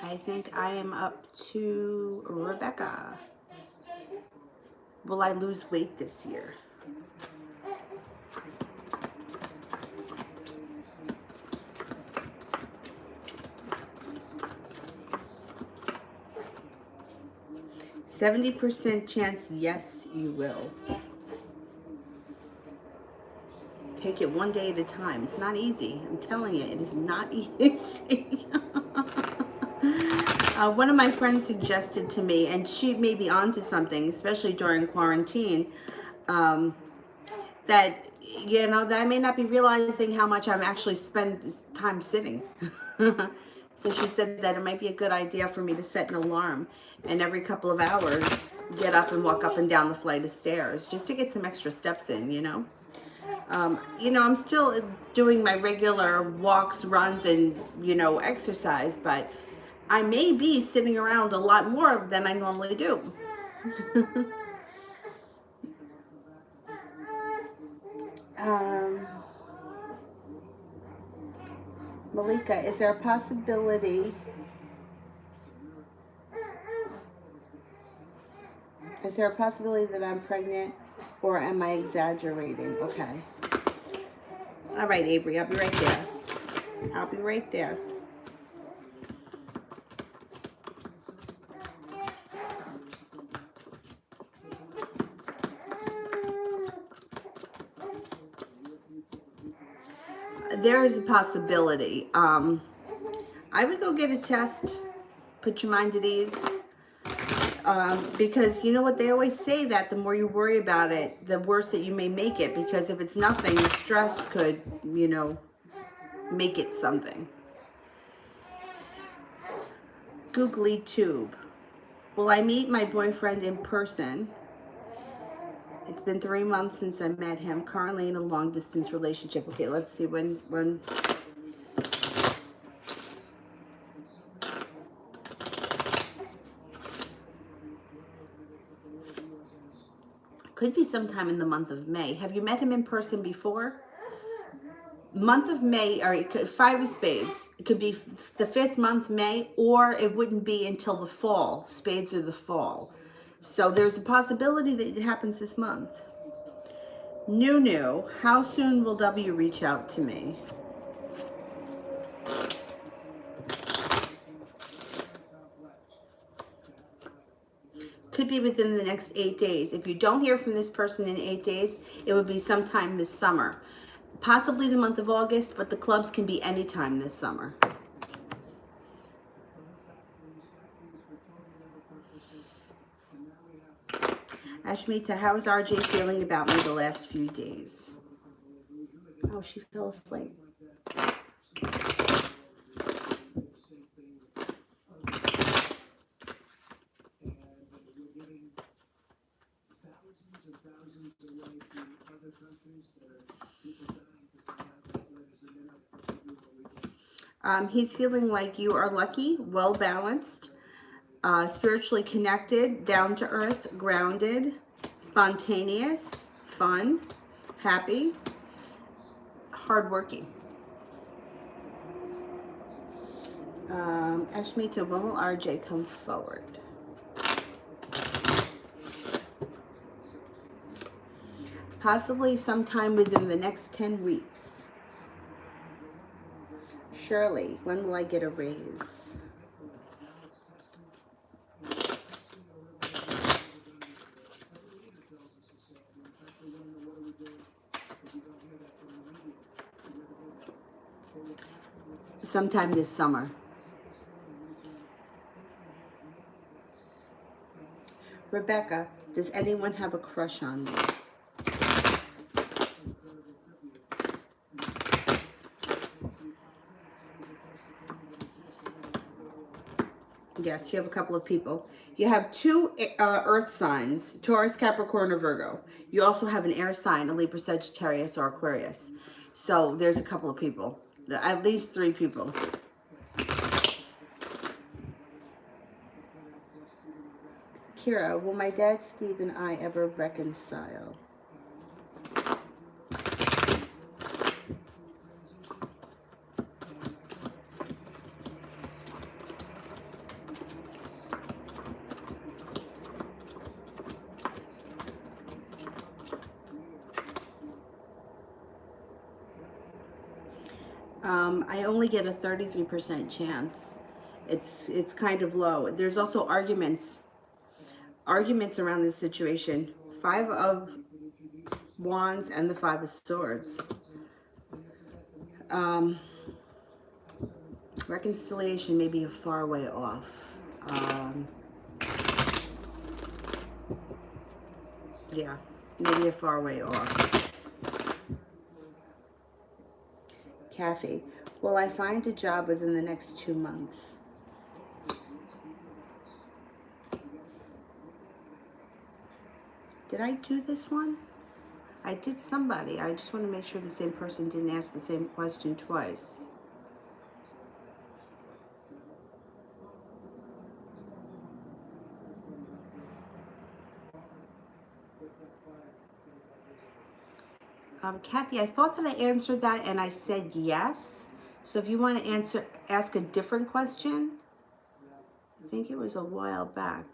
I think I am up to Rebecca. Will I lose weight this year? %70 chance, yes, you will. Take it one day at a time. It's not easy. I'm telling you, it is not easy. One of my friends suggested to me, and she may be onto something, especially during quarantine, that, you know, that I may not be realizing how much I'm actually spend time sitting. So she said that it might be a good idea for me to set an alarm and every couple of hours get up and walk up and down the flight of stairs just to get some extra steps in, you know. You know, I'm still doing my regular walks, runs, and, you know, exercise, but I may be sitting around a lot more than I normally do. Malika, is there a possibility? Is there a possibility that I'm pregnant, or am I exaggerating? Okay. All right, Avery, I'll be right there. I'll be right there. There is a possibility. I would go get a test, put your mind at ease, because you know what, they always say that the more you worry about it, the worse that you may make it, because if it's nothing, the stress could, you know, make it something. Googly tube. Will I meet my boyfriend in person? It's been 3 months since I met him. Currently in a long distance relationship. Okay, let's see when. Could be sometime in the month of May. Have you met him in person before? Month of May, or it could, 5 of spades. It could be the 5th month, May, or it wouldn't be until the fall. Spades are the fall. So there's a possibility that it happens this month. Nunu, how soon will W reach out to me? Could be within the next 8 days. If you don't hear from this person in 8 days, it would be sometime this summer. Possibly the month of August, but the clubs can be anytime this summer. Ashmita, how is RJ feeling about me the last few days? Oh, she fell asleep. He's feeling like you are lucky, well-balanced, spiritually connected, down to earth, grounded, spontaneous, fun, happy, hardworking. Ashmita, when will RJ come forward? Possibly sometime within the next 10 weeks. Shirley, when will I get a raise? Sometime this summer. Rebecca, does anyone have a crush on me? Yes, you have a couple of people. You have two earth signs, Taurus, Capricorn, or Virgo. You also have an air sign, a Libra, Sagittarius, or Aquarius. So there's a couple of people, at least 3 people. Kira, will my dad, Steve, and I ever reconcile? I only get a 33% chance. It's kind of low. There's also arguments around this situation. 5 of Wands and the 5 of Swords. Reconciliation may be a far way off. Yeah, maybe a far way off. Kathy, will I find a job within the next 2 months? Did I do this one? I did somebody. I just want to make sure the same person didn't ask the same question twice. Kathy, I thought that I answered that and I said yes. So if you want to ask a different question, I think it was a while back.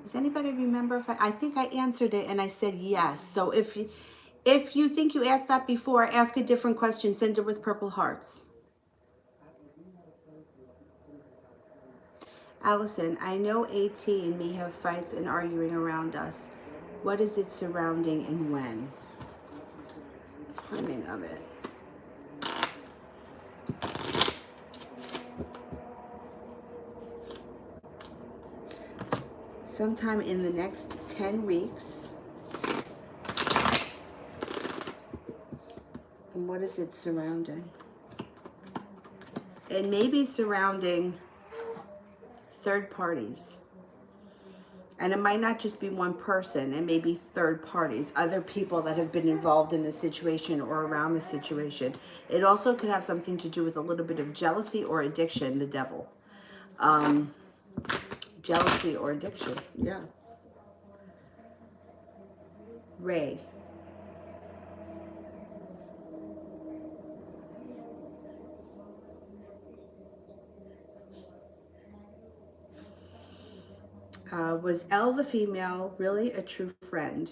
Does anybody remember if I think I answered it and I said yes. So if you think you asked that before, ask a different question, send it with purple hearts. Allison, I know AT and me have fights and arguing around us. What is it surrounding and when? Timing of it. Sometime in the next 10 weeks. And what is it surrounding? It may be surrounding third parties. And it might not just be one person, it may be third parties, other people that have been involved in the situation or around the situation. It also could have something to do with a little bit of jealousy or addiction, the devil. Jealousy or addiction, yeah. Ray. Was Elle the female really a true friend?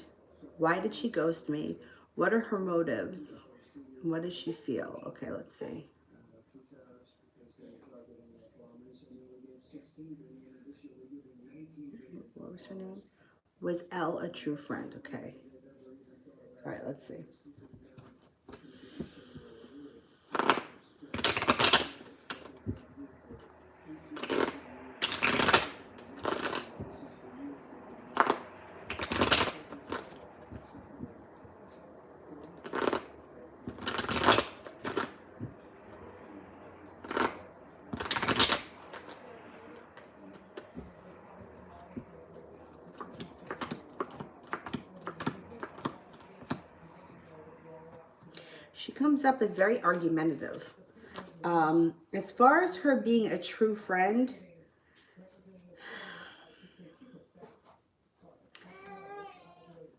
Why did she ghost me? What are her motives? What does she feel? Okay, let's see. What was her name? Was Elle a true friend? Okay. All right, let's see. She comes up as very argumentative. As far as her being a true friend,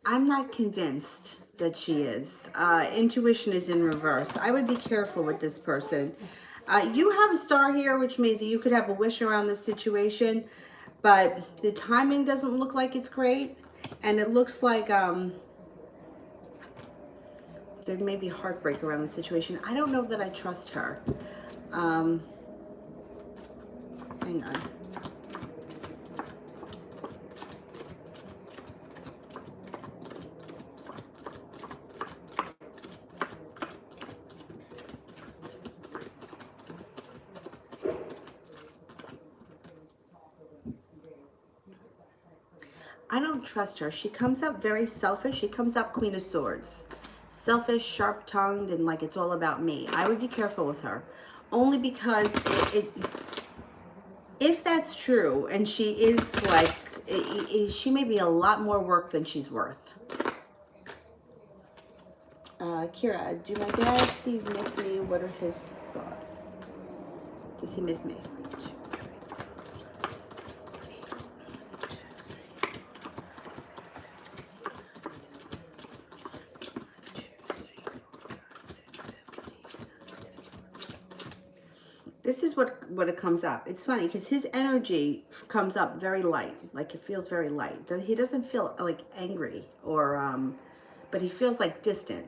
I'm not convinced that she is. Intuition is in reverse. I would be careful with this person. You have a star here, which means that you could have a wish around this situation, but the timing doesn't look like it's great, and it looks like there may be heartbreak around the situation. I don't know that I trust her. Hang on. I don't trust her. She comes up very selfish. She comes up Queen of Swords. Selfish, sharp-tongued, and like it's all about me. I would be careful with her. Only because if that's true, and she is like, she may be a lot more work than she's worth. Kira, do my dad, Steve, miss me? What are his thoughts? Does he miss me? This is what it comes up. It's funny because his energy comes up very light, like it feels very light. He doesn't feel like angry or, but he feels like distant,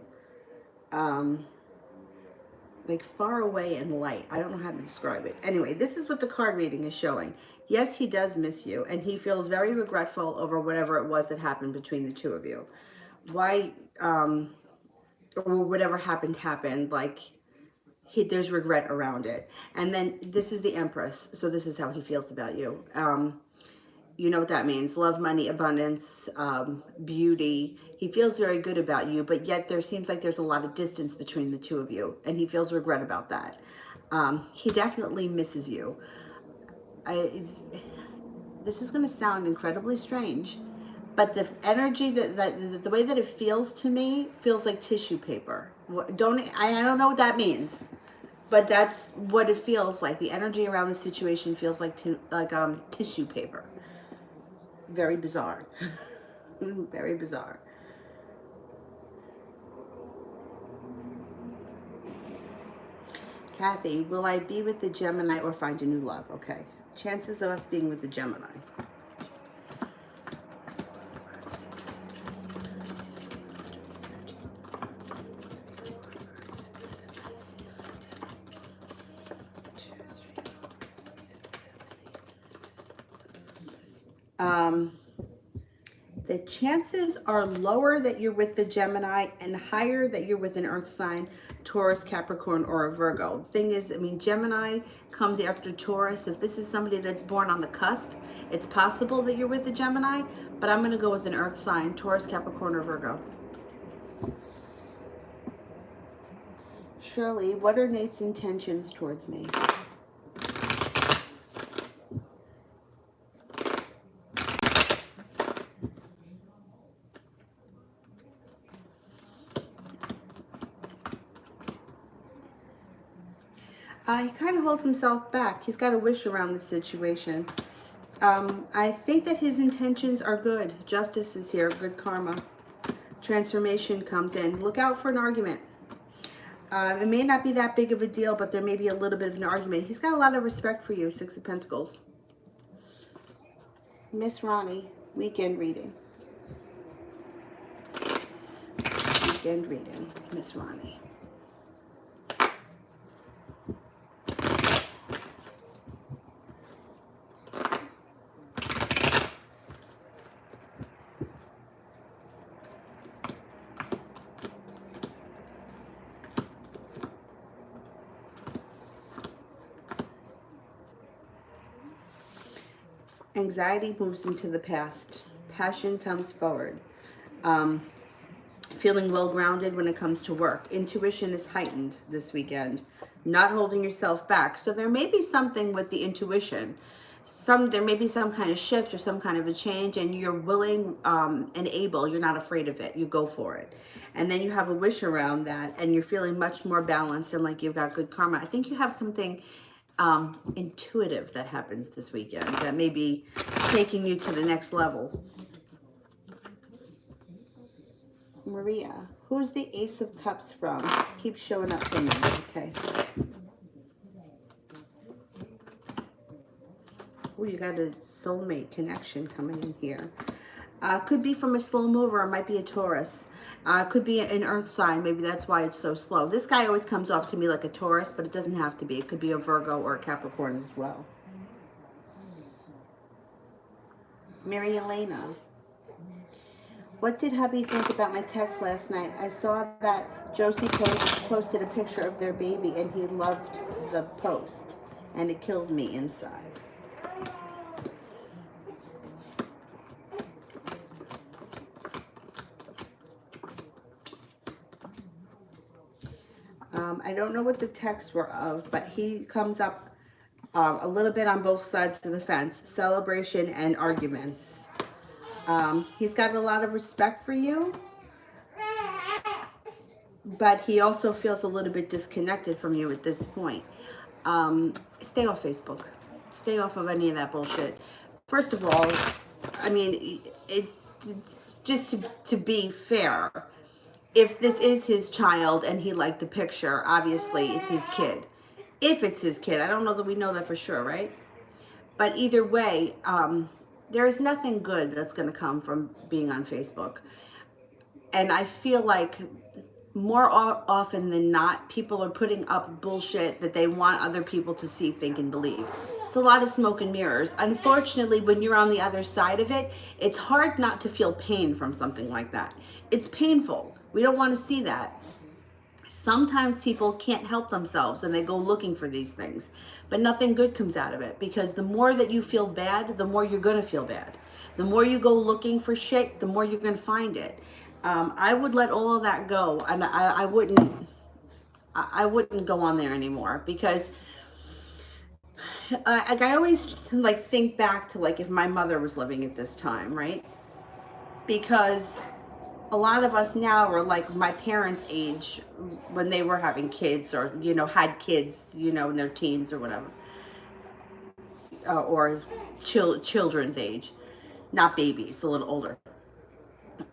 like far away and light. I don't know how to describe it. Anyway, this is what the card reading is showing. Yes, he does miss you, and he feels very regretful over whatever it was that happened between the two of you. Why, or whatever happened, like, there's regret around it. And then this is the Empress, so this is how he feels about you. You know what that means: love, money, abundance, beauty. He feels very good about you, but yet there seems like there's a lot of distance between the two of you, and he feels regret about that. He definitely misses you. This is going to sound incredibly strange, but the energy the way that it feels to me feels like tissue paper. I don't know what that means, but that's what it feels like. The energy around the situation feels like tissue paper. Very bizarre. Very bizarre. Kathy, will I be with the Gemini or find a new love? Okay. Chances of us being with the Gemini. The chances are lower that you're with the Gemini and higher that you're with an earth sign, Taurus, Capricorn, or a Virgo. The thing is, I mean, Gemini comes after Taurus. If this is somebody that's born on the cusp, it's possible that you're with the Gemini, but I'm going to go with an earth sign, Taurus, Capricorn, or Virgo. Shirley, what are Nate's intentions towards me? He kind of holds himself back. He's got a wish around the situation. I think that his intentions are good. Justice is here, good karma. Transformation comes in. Look out for an argument. It may not be that big of a deal, but there may be a little bit of an argument. He's got a lot of respect for you, Six of Pentacles. Miss Ronnie, weekend reading. Weekend reading, Miss Ronnie. Anxiety moves into the past. Passion comes forward. Feeling well-grounded when it comes to work. Intuition is heightened this weekend. Not holding yourself back. So there may be something with the intuition. There may be some kind of shift or some kind of a change, and you're willing and able. You're not afraid of it. You go for it. And then you have a wish around that, and you're feeling much more balanced and like you've got good karma. I think you have something intuitive that happens this weekend that may be taking you to the next level. Maria, who's the Ace of Cups from? Keep showing up for me. Okay. Oh, you got a soulmate connection coming in here. Could be from a slow mover. It might be a Taurus. Could be an earth sign. Maybe that's why it's so slow. This guy always comes off to me like a Taurus, but it doesn't have to be. It could be a Virgo or a Capricorn as well. Mary Elena. What did hubby think about my text last night? I saw that Josie posted a picture of their baby and he loved the post. And it killed me inside. I don't know what the texts were of, but he comes up a little bit on both sides of the fence, celebration and arguments. He's got a lot of respect for you, but he also feels a little bit disconnected from you at this point. Stay off Facebook. Stay off of any of that bullshit. First of all, I mean, just to be fair, if this is his child and he liked the picture, obviously it's his kid. If it's his kid, I don't know that we know that for sure, right? But either way, there is nothing good that's going to come from being on Facebook. And I feel like more often than not, people are putting up bullshit that they want other people to see, think, and believe. It's a lot of smoke and mirrors. Unfortunately, when you're on the other side of it, it's hard not to feel pain from something like that. It's painful. We don't want to see that. Sometimes people can't help themselves and they go looking for these things, but nothing good comes out of it, because the more that you feel bad, the more you're going to feel bad. The more you go looking for shit, the more you're going to find it. I would let all of that go, and I wouldn't go on there anymore, because I always like think back to like if my mother was living at this time, right? Because a lot of us now are like my parents' age when they were having kids, or had kids, in their teens or whatever, or children's age, not babies, a little older.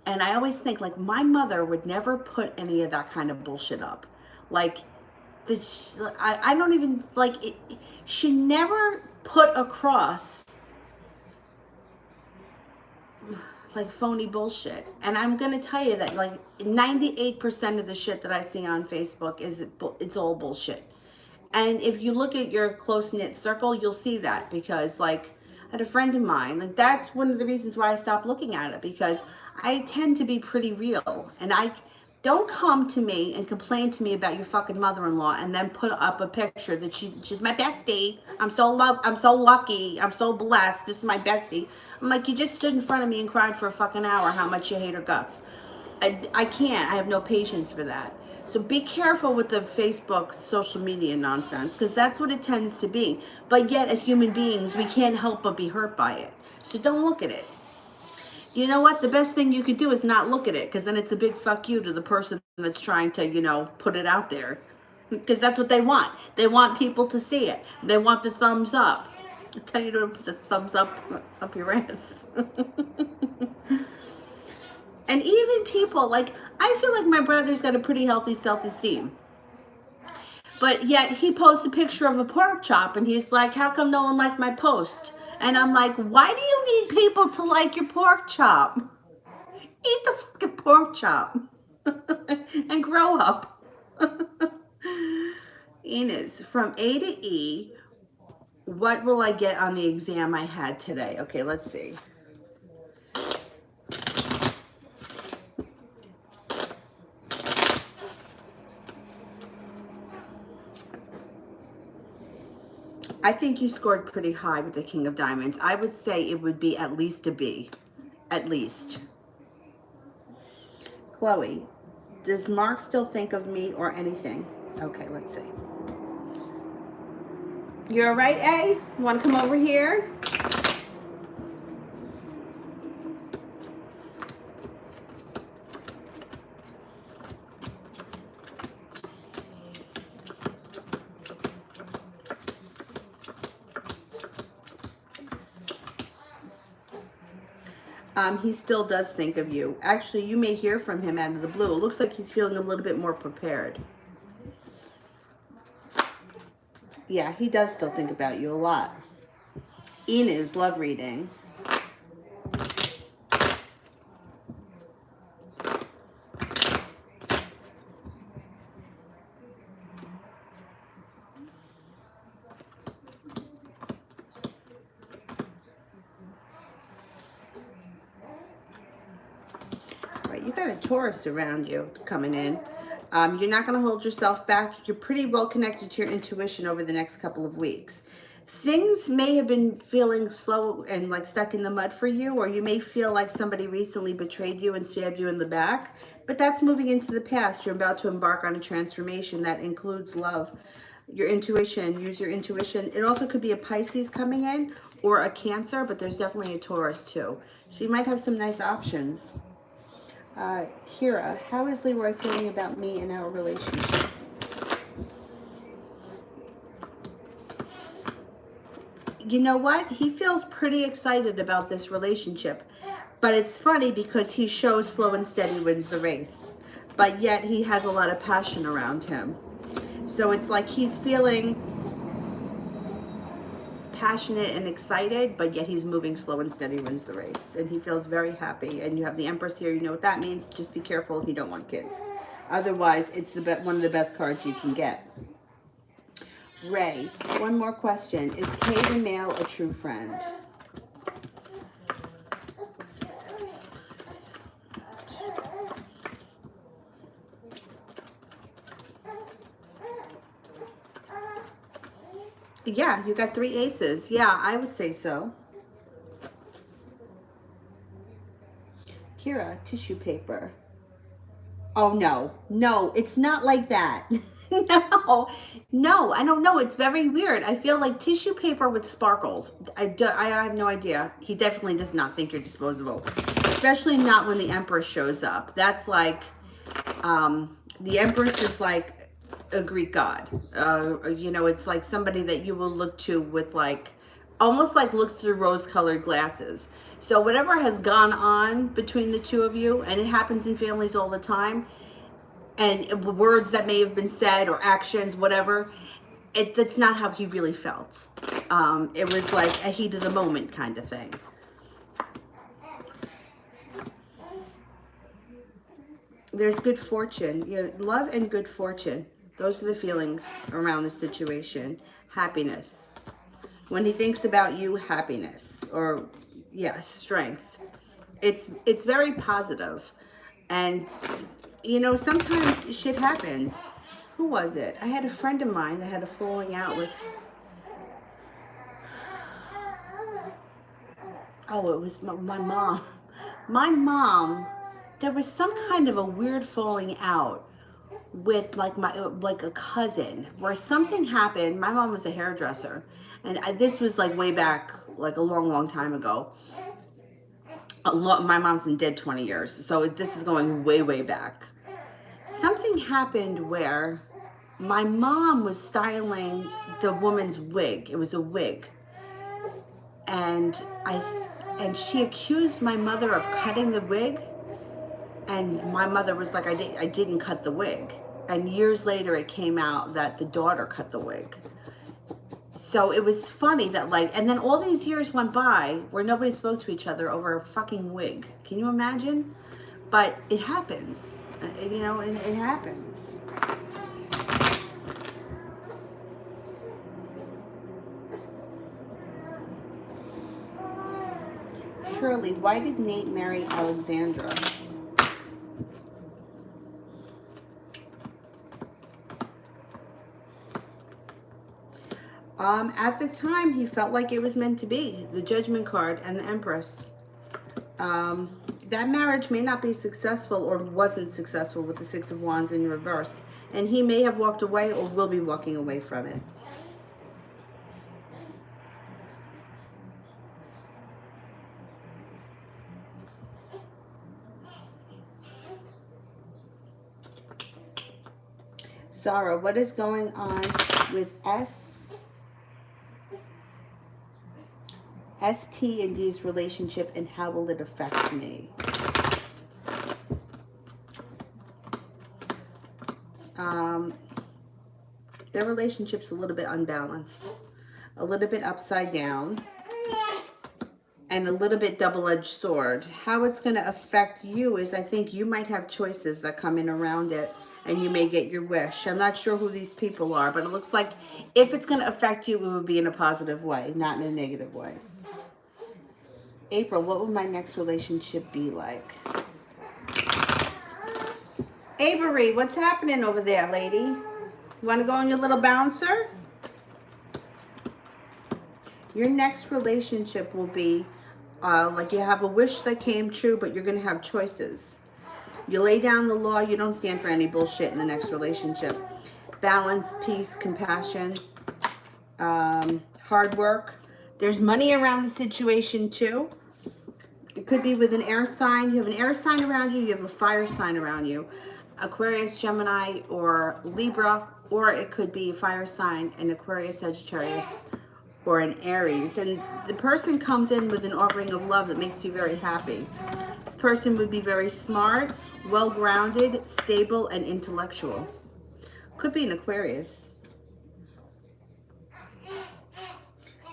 And I always think like my mother would never put any of that kind of bullshit up. Like I don't even like it. She never put across like phony bullshit. And I'm gonna tell you that like 98% of the shit that I see on Facebook it's all bullshit. And if you look at your close-knit circle, you'll see that, because like I had a friend of mine, like that's one of the reasons why I stopped looking at it, because I tend to be pretty real, and I don't come to me and complain to me about your fucking mother-in-law and then put up a picture that she's my bestie. I'm so lucky. I'm so blessed. This is my bestie. I'm like, you just stood in front of me and cried for a fucking hour how much you hate her guts. I can't. I have no patience for that. So be careful with the Facebook social media nonsense, because that's what it tends to be. But yet, as human beings, we can't help but be hurt by it. So don't look at it. You know what? The best thing you could do is not look at it, because then it's a big fuck you to the person that's trying to, put it out there. Because that's what they want. They want people to see it. They want the thumbs up. I tell you to put the thumbs up your ass. And even people, like, I feel like my brother's got a pretty healthy self-esteem. But yet he posts a picture of a pork chop and he's like, how come no one liked my post? And I'm like, why do you need people to like your pork chop? Eat the fucking pork chop and grow up. Enos, from A to E, what will I get on the exam I had today? Okay, let's see. I think you scored pretty high with the King of Diamonds. I would say it would be at least a B. At least. Chloe, does Mark still think of me or anything? Okay, let's see. You're all right, A? You want to come over here? He still does think of you. Actually, you may hear from him out of the blue. It looks like he's feeling a little bit more prepared. Yeah, he does still think about you a lot. Ena's love reading. You got a Taurus around you coming in. You're not going to hold yourself back. You're pretty well connected to your intuition over the next couple of weeks. Things may have been feeling slow and like stuck in the mud for you, or you may feel like somebody recently betrayed you and stabbed you in the back, but that's moving into the past. You're about to embark on a transformation that includes love. Your intuition, use your intuition. It also could be a Pisces coming in or a Cancer, but there's definitely a Taurus too. So you might have some nice options. Kira, how is Leroy feeling about me and our relationship? You know what? He feels pretty excited about this relationship. But it's funny because he shows slow and steady wins the race. But yet he has a lot of passion around him. So it's like he's feeling passionate and excited, but yet he's moving slow and steady wins the race. And he feels very happy. And you have the Empress here. You know what that means. Just be careful if you don't want kids. Otherwise, it's one of the best cards you can get. Ray, one more question. Is Kay the male a true friend? 6, 7, 8, 9, 10. Yeah, you got 3 aces. Yeah, I would say so. Kira, tissue paper. Oh, no. No, it's not like that. No, I don't know. It's very weird. I feel like tissue paper with sparkles. I have no idea. He definitely does not think you're disposable, especially not when the Empress shows up. That's like, the Empress is like a Greek god. You know, it's like somebody that you will look to with like, almost like look through rose-colored glasses. So whatever has gone on between the two of you, and it happens in families all the time, and words that may have been said or actions, whatever, that's not how he really felt. It was like a heat of the moment kind of thing. There's good fortune. Yeah, love and good fortune. Those are the feelings around the situation. Happiness. When he thinks about you, happiness. Or, yeah, strength. It's very positive. And you know, sometimes shit happens. Who was it? I had a friend of mine that had a falling out with... Oh, it was my mom. My mom, there was some kind of a weird falling out with like a cousin where something happened. My mom was a hairdresser. And this was like way back, like a long time ago. My mom's been dead 20 years. So this is going way back. Something happened where my mom was styling the woman's wig. It was a wig. And she accused my mother of cutting the wig. And my mother was like, I didn't cut the wig. And years later, it came out that the daughter cut the wig. So it was funny that like, and then all these years went by where nobody spoke to each other over a fucking wig. Can you imagine? But it happens. You know, it happens. Shirley, why did Nate marry Alexandra? At the time, he felt like it was meant to be. The Judgment card and the Empress. That marriage may not be successful or wasn't successful with the 6 of Wands in reverse. And he may have walked away or will be walking away from it. Zara, what is going on with ST and D's relationship, and how will it affect me? Their relationship's a little bit unbalanced, a little bit upside down, and a little bit double-edged sword. How it's going to affect you is I think you might have choices that come in around it, and you may get your wish. I'm not sure who these people are, but it looks like if it's going to affect you, it would be in a positive way, not in a negative way. April, what will my next relationship be like? Avery, what's happening over there, lady? You want to go on your little bouncer? Your next relationship will be like you have a wish that came true, but you're going to have choices. You lay down the law. You don't stand for any bullshit in the next relationship. Balance, peace, compassion, hard work. There's money around the situation too. It could be with an air sign. You have an air sign around you. You have a fire sign around you. Aquarius, Gemini, or Libra. Or it could be a fire sign, an Aquarius, Sagittarius, or an Aries. And the person comes in with an offering of love that makes you very happy. This person would be very smart, well-grounded, stable, and intellectual. Could be an Aquarius.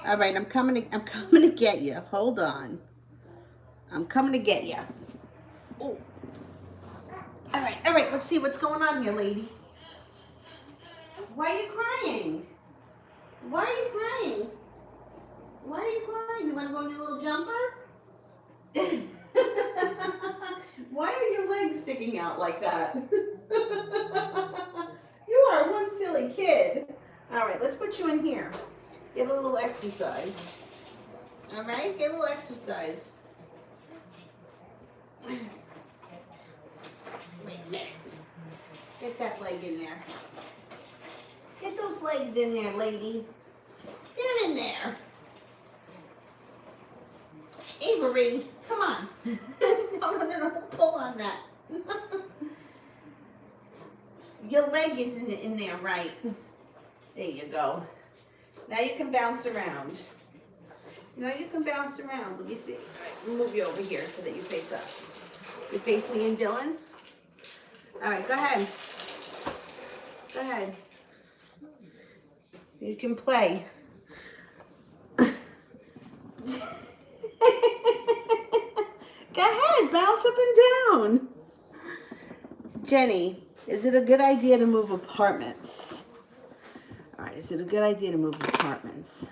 All right, I'm coming to get you. Hold on. I'm coming to get you. Oh. All right, let's see what's going on here, lady. Why are you crying? Why are you crying? Why are you crying? You want to go on your little jumper? Why are your legs sticking out like that? You are one silly kid. All right, let's put you in here. Get a little exercise. All right, get a little exercise. Wait a minute. Get that leg in there. Get those legs in there, lady. Get them in there. Avery, come on. No, pull on that. Your leg is in there, right? There you go. Now you can bounce around. Now you can bounce around. Let me see. All right, we'll move you over here so that you face us. You face me and Dylan. All right, go ahead. Go ahead. You can play. Go ahead, bounce up and down. Jenny, is it a good idea to move apartments? All right, is it a good idea to move apartments?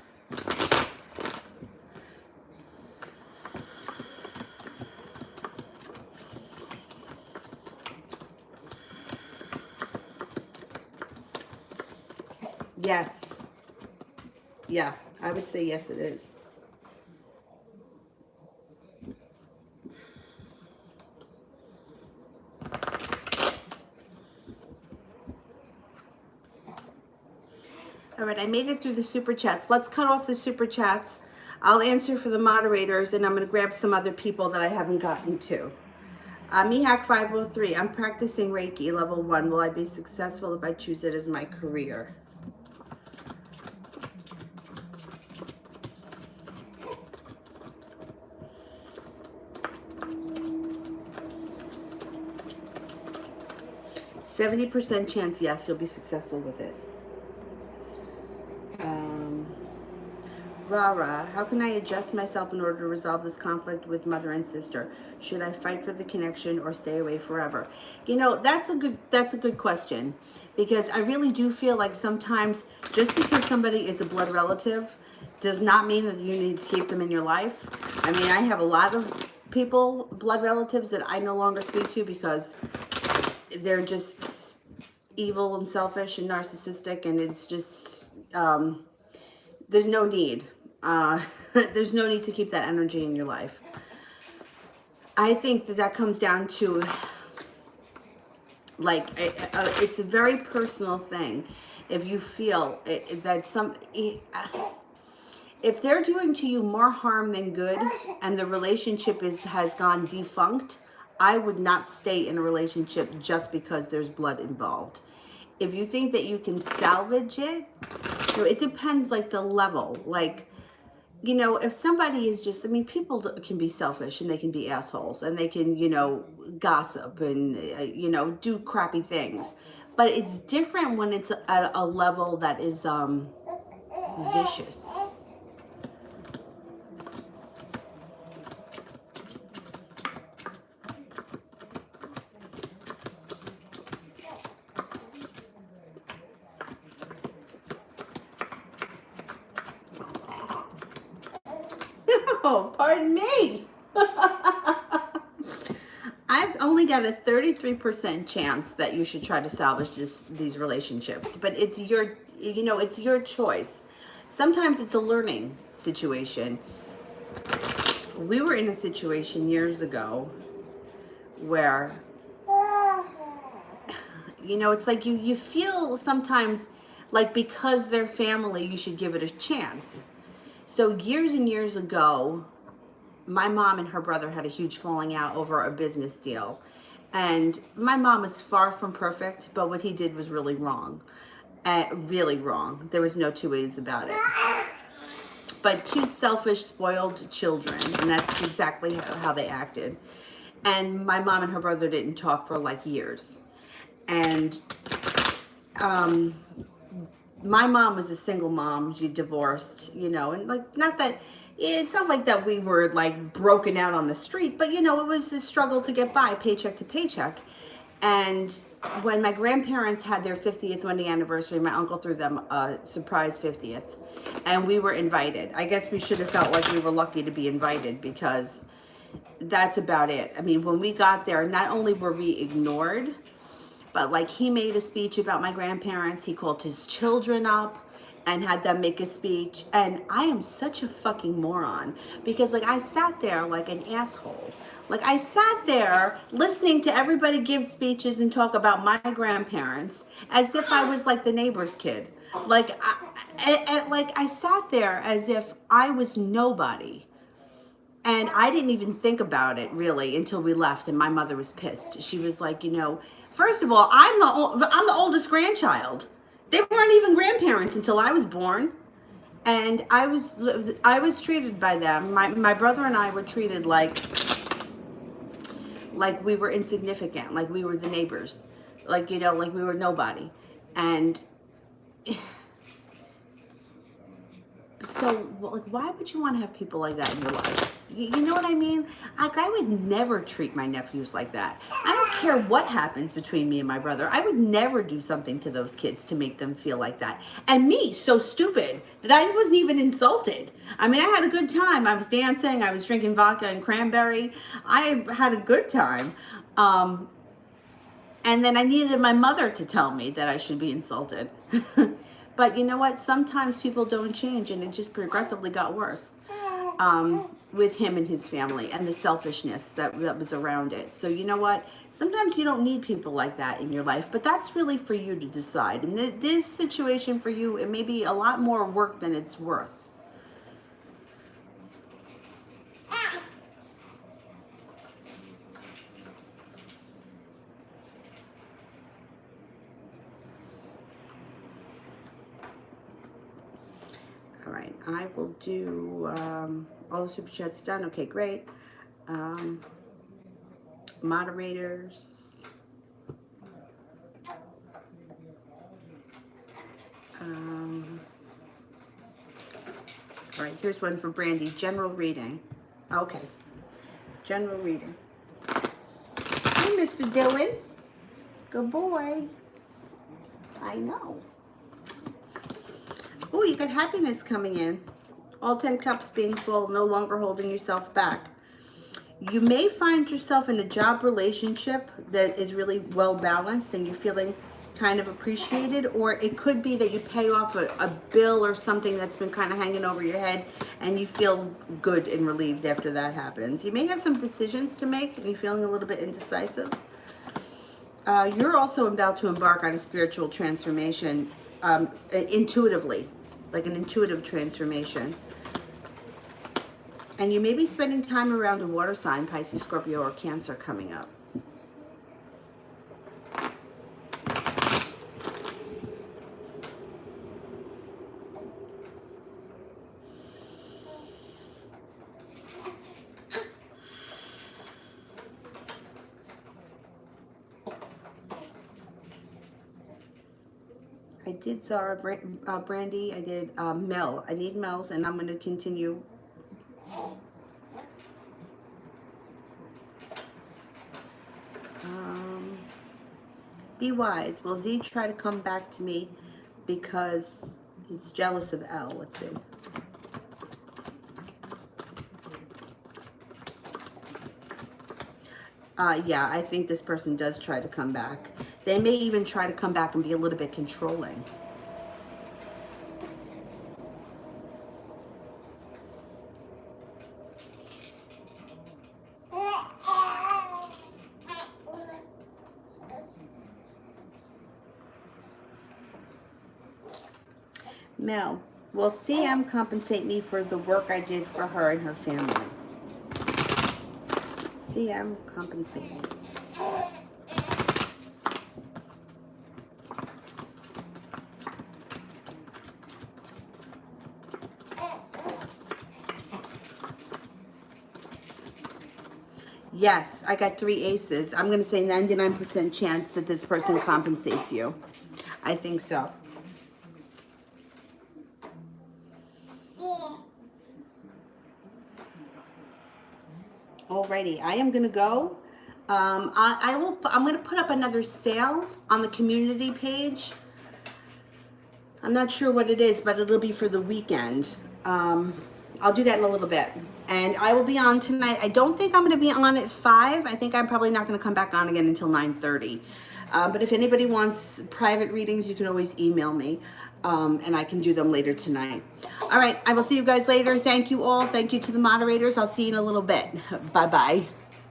Yes. Yeah, I would say yes, it is. All right, I made it through the super chats. Let's cut off the super chats. I'll answer for the moderators, and I'm going to grab some other people that I haven't gotten to. Mihak 503, I'm practicing Reiki level 1. Will I be successful if I choose it as my career? %70 chance, yes, you'll be successful with it. Rara, how can I adjust myself in order to resolve this conflict with mother and sister? Should I fight for the connection or stay away forever? You know, that's a good question, because I really do feel like sometimes just because somebody is a blood relative does not mean that you need to keep them in your life. I mean, I have a lot of people, blood relatives, that I no longer speak to because they're just evil and selfish and narcissistic, and it's just there's no need. There's no need to keep that energy in your life. I think that comes down to, like, it's a very personal thing. If you feel that if they're doing to you more harm than good, and the relationship has gone defunct, I would not stay in a relationship just because there's blood involved. If you think that you can salvage it, you know, it depends, like, the level. Like, you know, if somebody is just, I mean, people can be selfish and they can be assholes and they can, you know, gossip and, you know, do crappy things. But it's different when it's at a level that is vicious. Oh, pardon me. I've only got a 33% chance that you should try to salvage these relationships, but it's your, you know, it's your choice. Sometimes it's a learning situation. We were in a situation years ago where, you know, it's like you feel sometimes like because they're family, you should give it a chance. So years and years ago, my mom and her brother had a huge falling out over a business deal. And my mom was far from perfect, but what he did was really wrong. Really wrong. There was no two ways about it. But two selfish, spoiled children, and that's exactly how they acted. And my mom and her brother didn't talk for like years. And my mom was a single mom. She divorced, you know, and like, not that, it's not like that we were like broken out on the street, but you know, it was a struggle to get by paycheck to paycheck. And when my grandparents had their 50th wedding anniversary, my uncle threw them a surprise 50th, and we were invited. I guess we should have felt like we were lucky to be invited, because that's about it. I mean, when we got there, not only were we ignored, but like, he made a speech about my grandparents. He called his children up and had them make a speech. And I am such a fucking moron, because like, I sat there like an asshole. Like, I sat there listening to everybody give speeches and talk about my grandparents as if I was like the neighbor's kid. Like, I sat there as if I was nobody. And I didn't even think about it really until we left, and my mother was pissed. She was like, you know, first of all, I'm the oldest grandchild. They weren't even grandparents until I was born, and I was treated by them. My brother and I were treated like we were insignificant, like we were the neighbors, like, you know, like we were nobody. And so, like, why would you want to have people like that in your life? You know what I mean? Like, I would never treat my nephews like that. I don't care what happens between me and my brother. I would never do something to those kids to make them feel like that. And me, so stupid that I wasn't even insulted. I mean, I had a good time. I was dancing. I was drinking vodka and cranberry. I had a good time. And then I needed my mother to tell me that I should be insulted. But you know what? Sometimes people don't change, and it just progressively got worse with him and his family, and the selfishness that was around it. So you know what? Sometimes you don't need people like that in your life, but that's really for you to decide. And this situation for you, it may be a lot more work than it's worth. All right, I will do all the super chats done. Okay, great. Moderators. All right, here's one for Brandy. General reading. Okay, general reading. Hey, Mr. Dylan. Good boy. I know. Oh, you got happiness coming in. All 10 cups being full, no longer holding yourself back. You may find yourself in a job relationship that is really well balanced and you're feeling kind of appreciated, or it could be that you pay off a bill or something that's been kind of hanging over your head and you feel good and relieved after that happens. You may have some decisions to make and you're feeling a little bit indecisive. You're also about to embark on a spiritual transformation intuitively, like an intuitive transformation. And you may be spending time around a water sign, Pisces, Scorpio, or Cancer coming up. I did Zara, Brandy, I did Mel. I need Mel's, and I'm going to continue. Be wise. Will Z try to come back to me because he's jealous of L? Let's see. Yeah, I think this person does try to come back. They may even try to come back and be a little bit controlling. Mel, will CM compensate me for the work I did for her and her family? CM compensate me. Yes, I got 3 aces. I'm going to say 99% chance that this person compensates you. I think so. Alrighty, I am going to go. I'm going to put up another sale on the community page. I'm not sure what it is, but it'll be for the weekend. I'll do that in a little bit. And I will be on tonight. I don't think I'm going to be on at 5. I think I'm probably not going to come back on again until 9:30. But if anybody wants private readings, you can always email me. And I can do them later tonight. All right, I will see you guys later. Thank you all. Thank you to the moderators. I'll see you in a little bit. Bye-bye.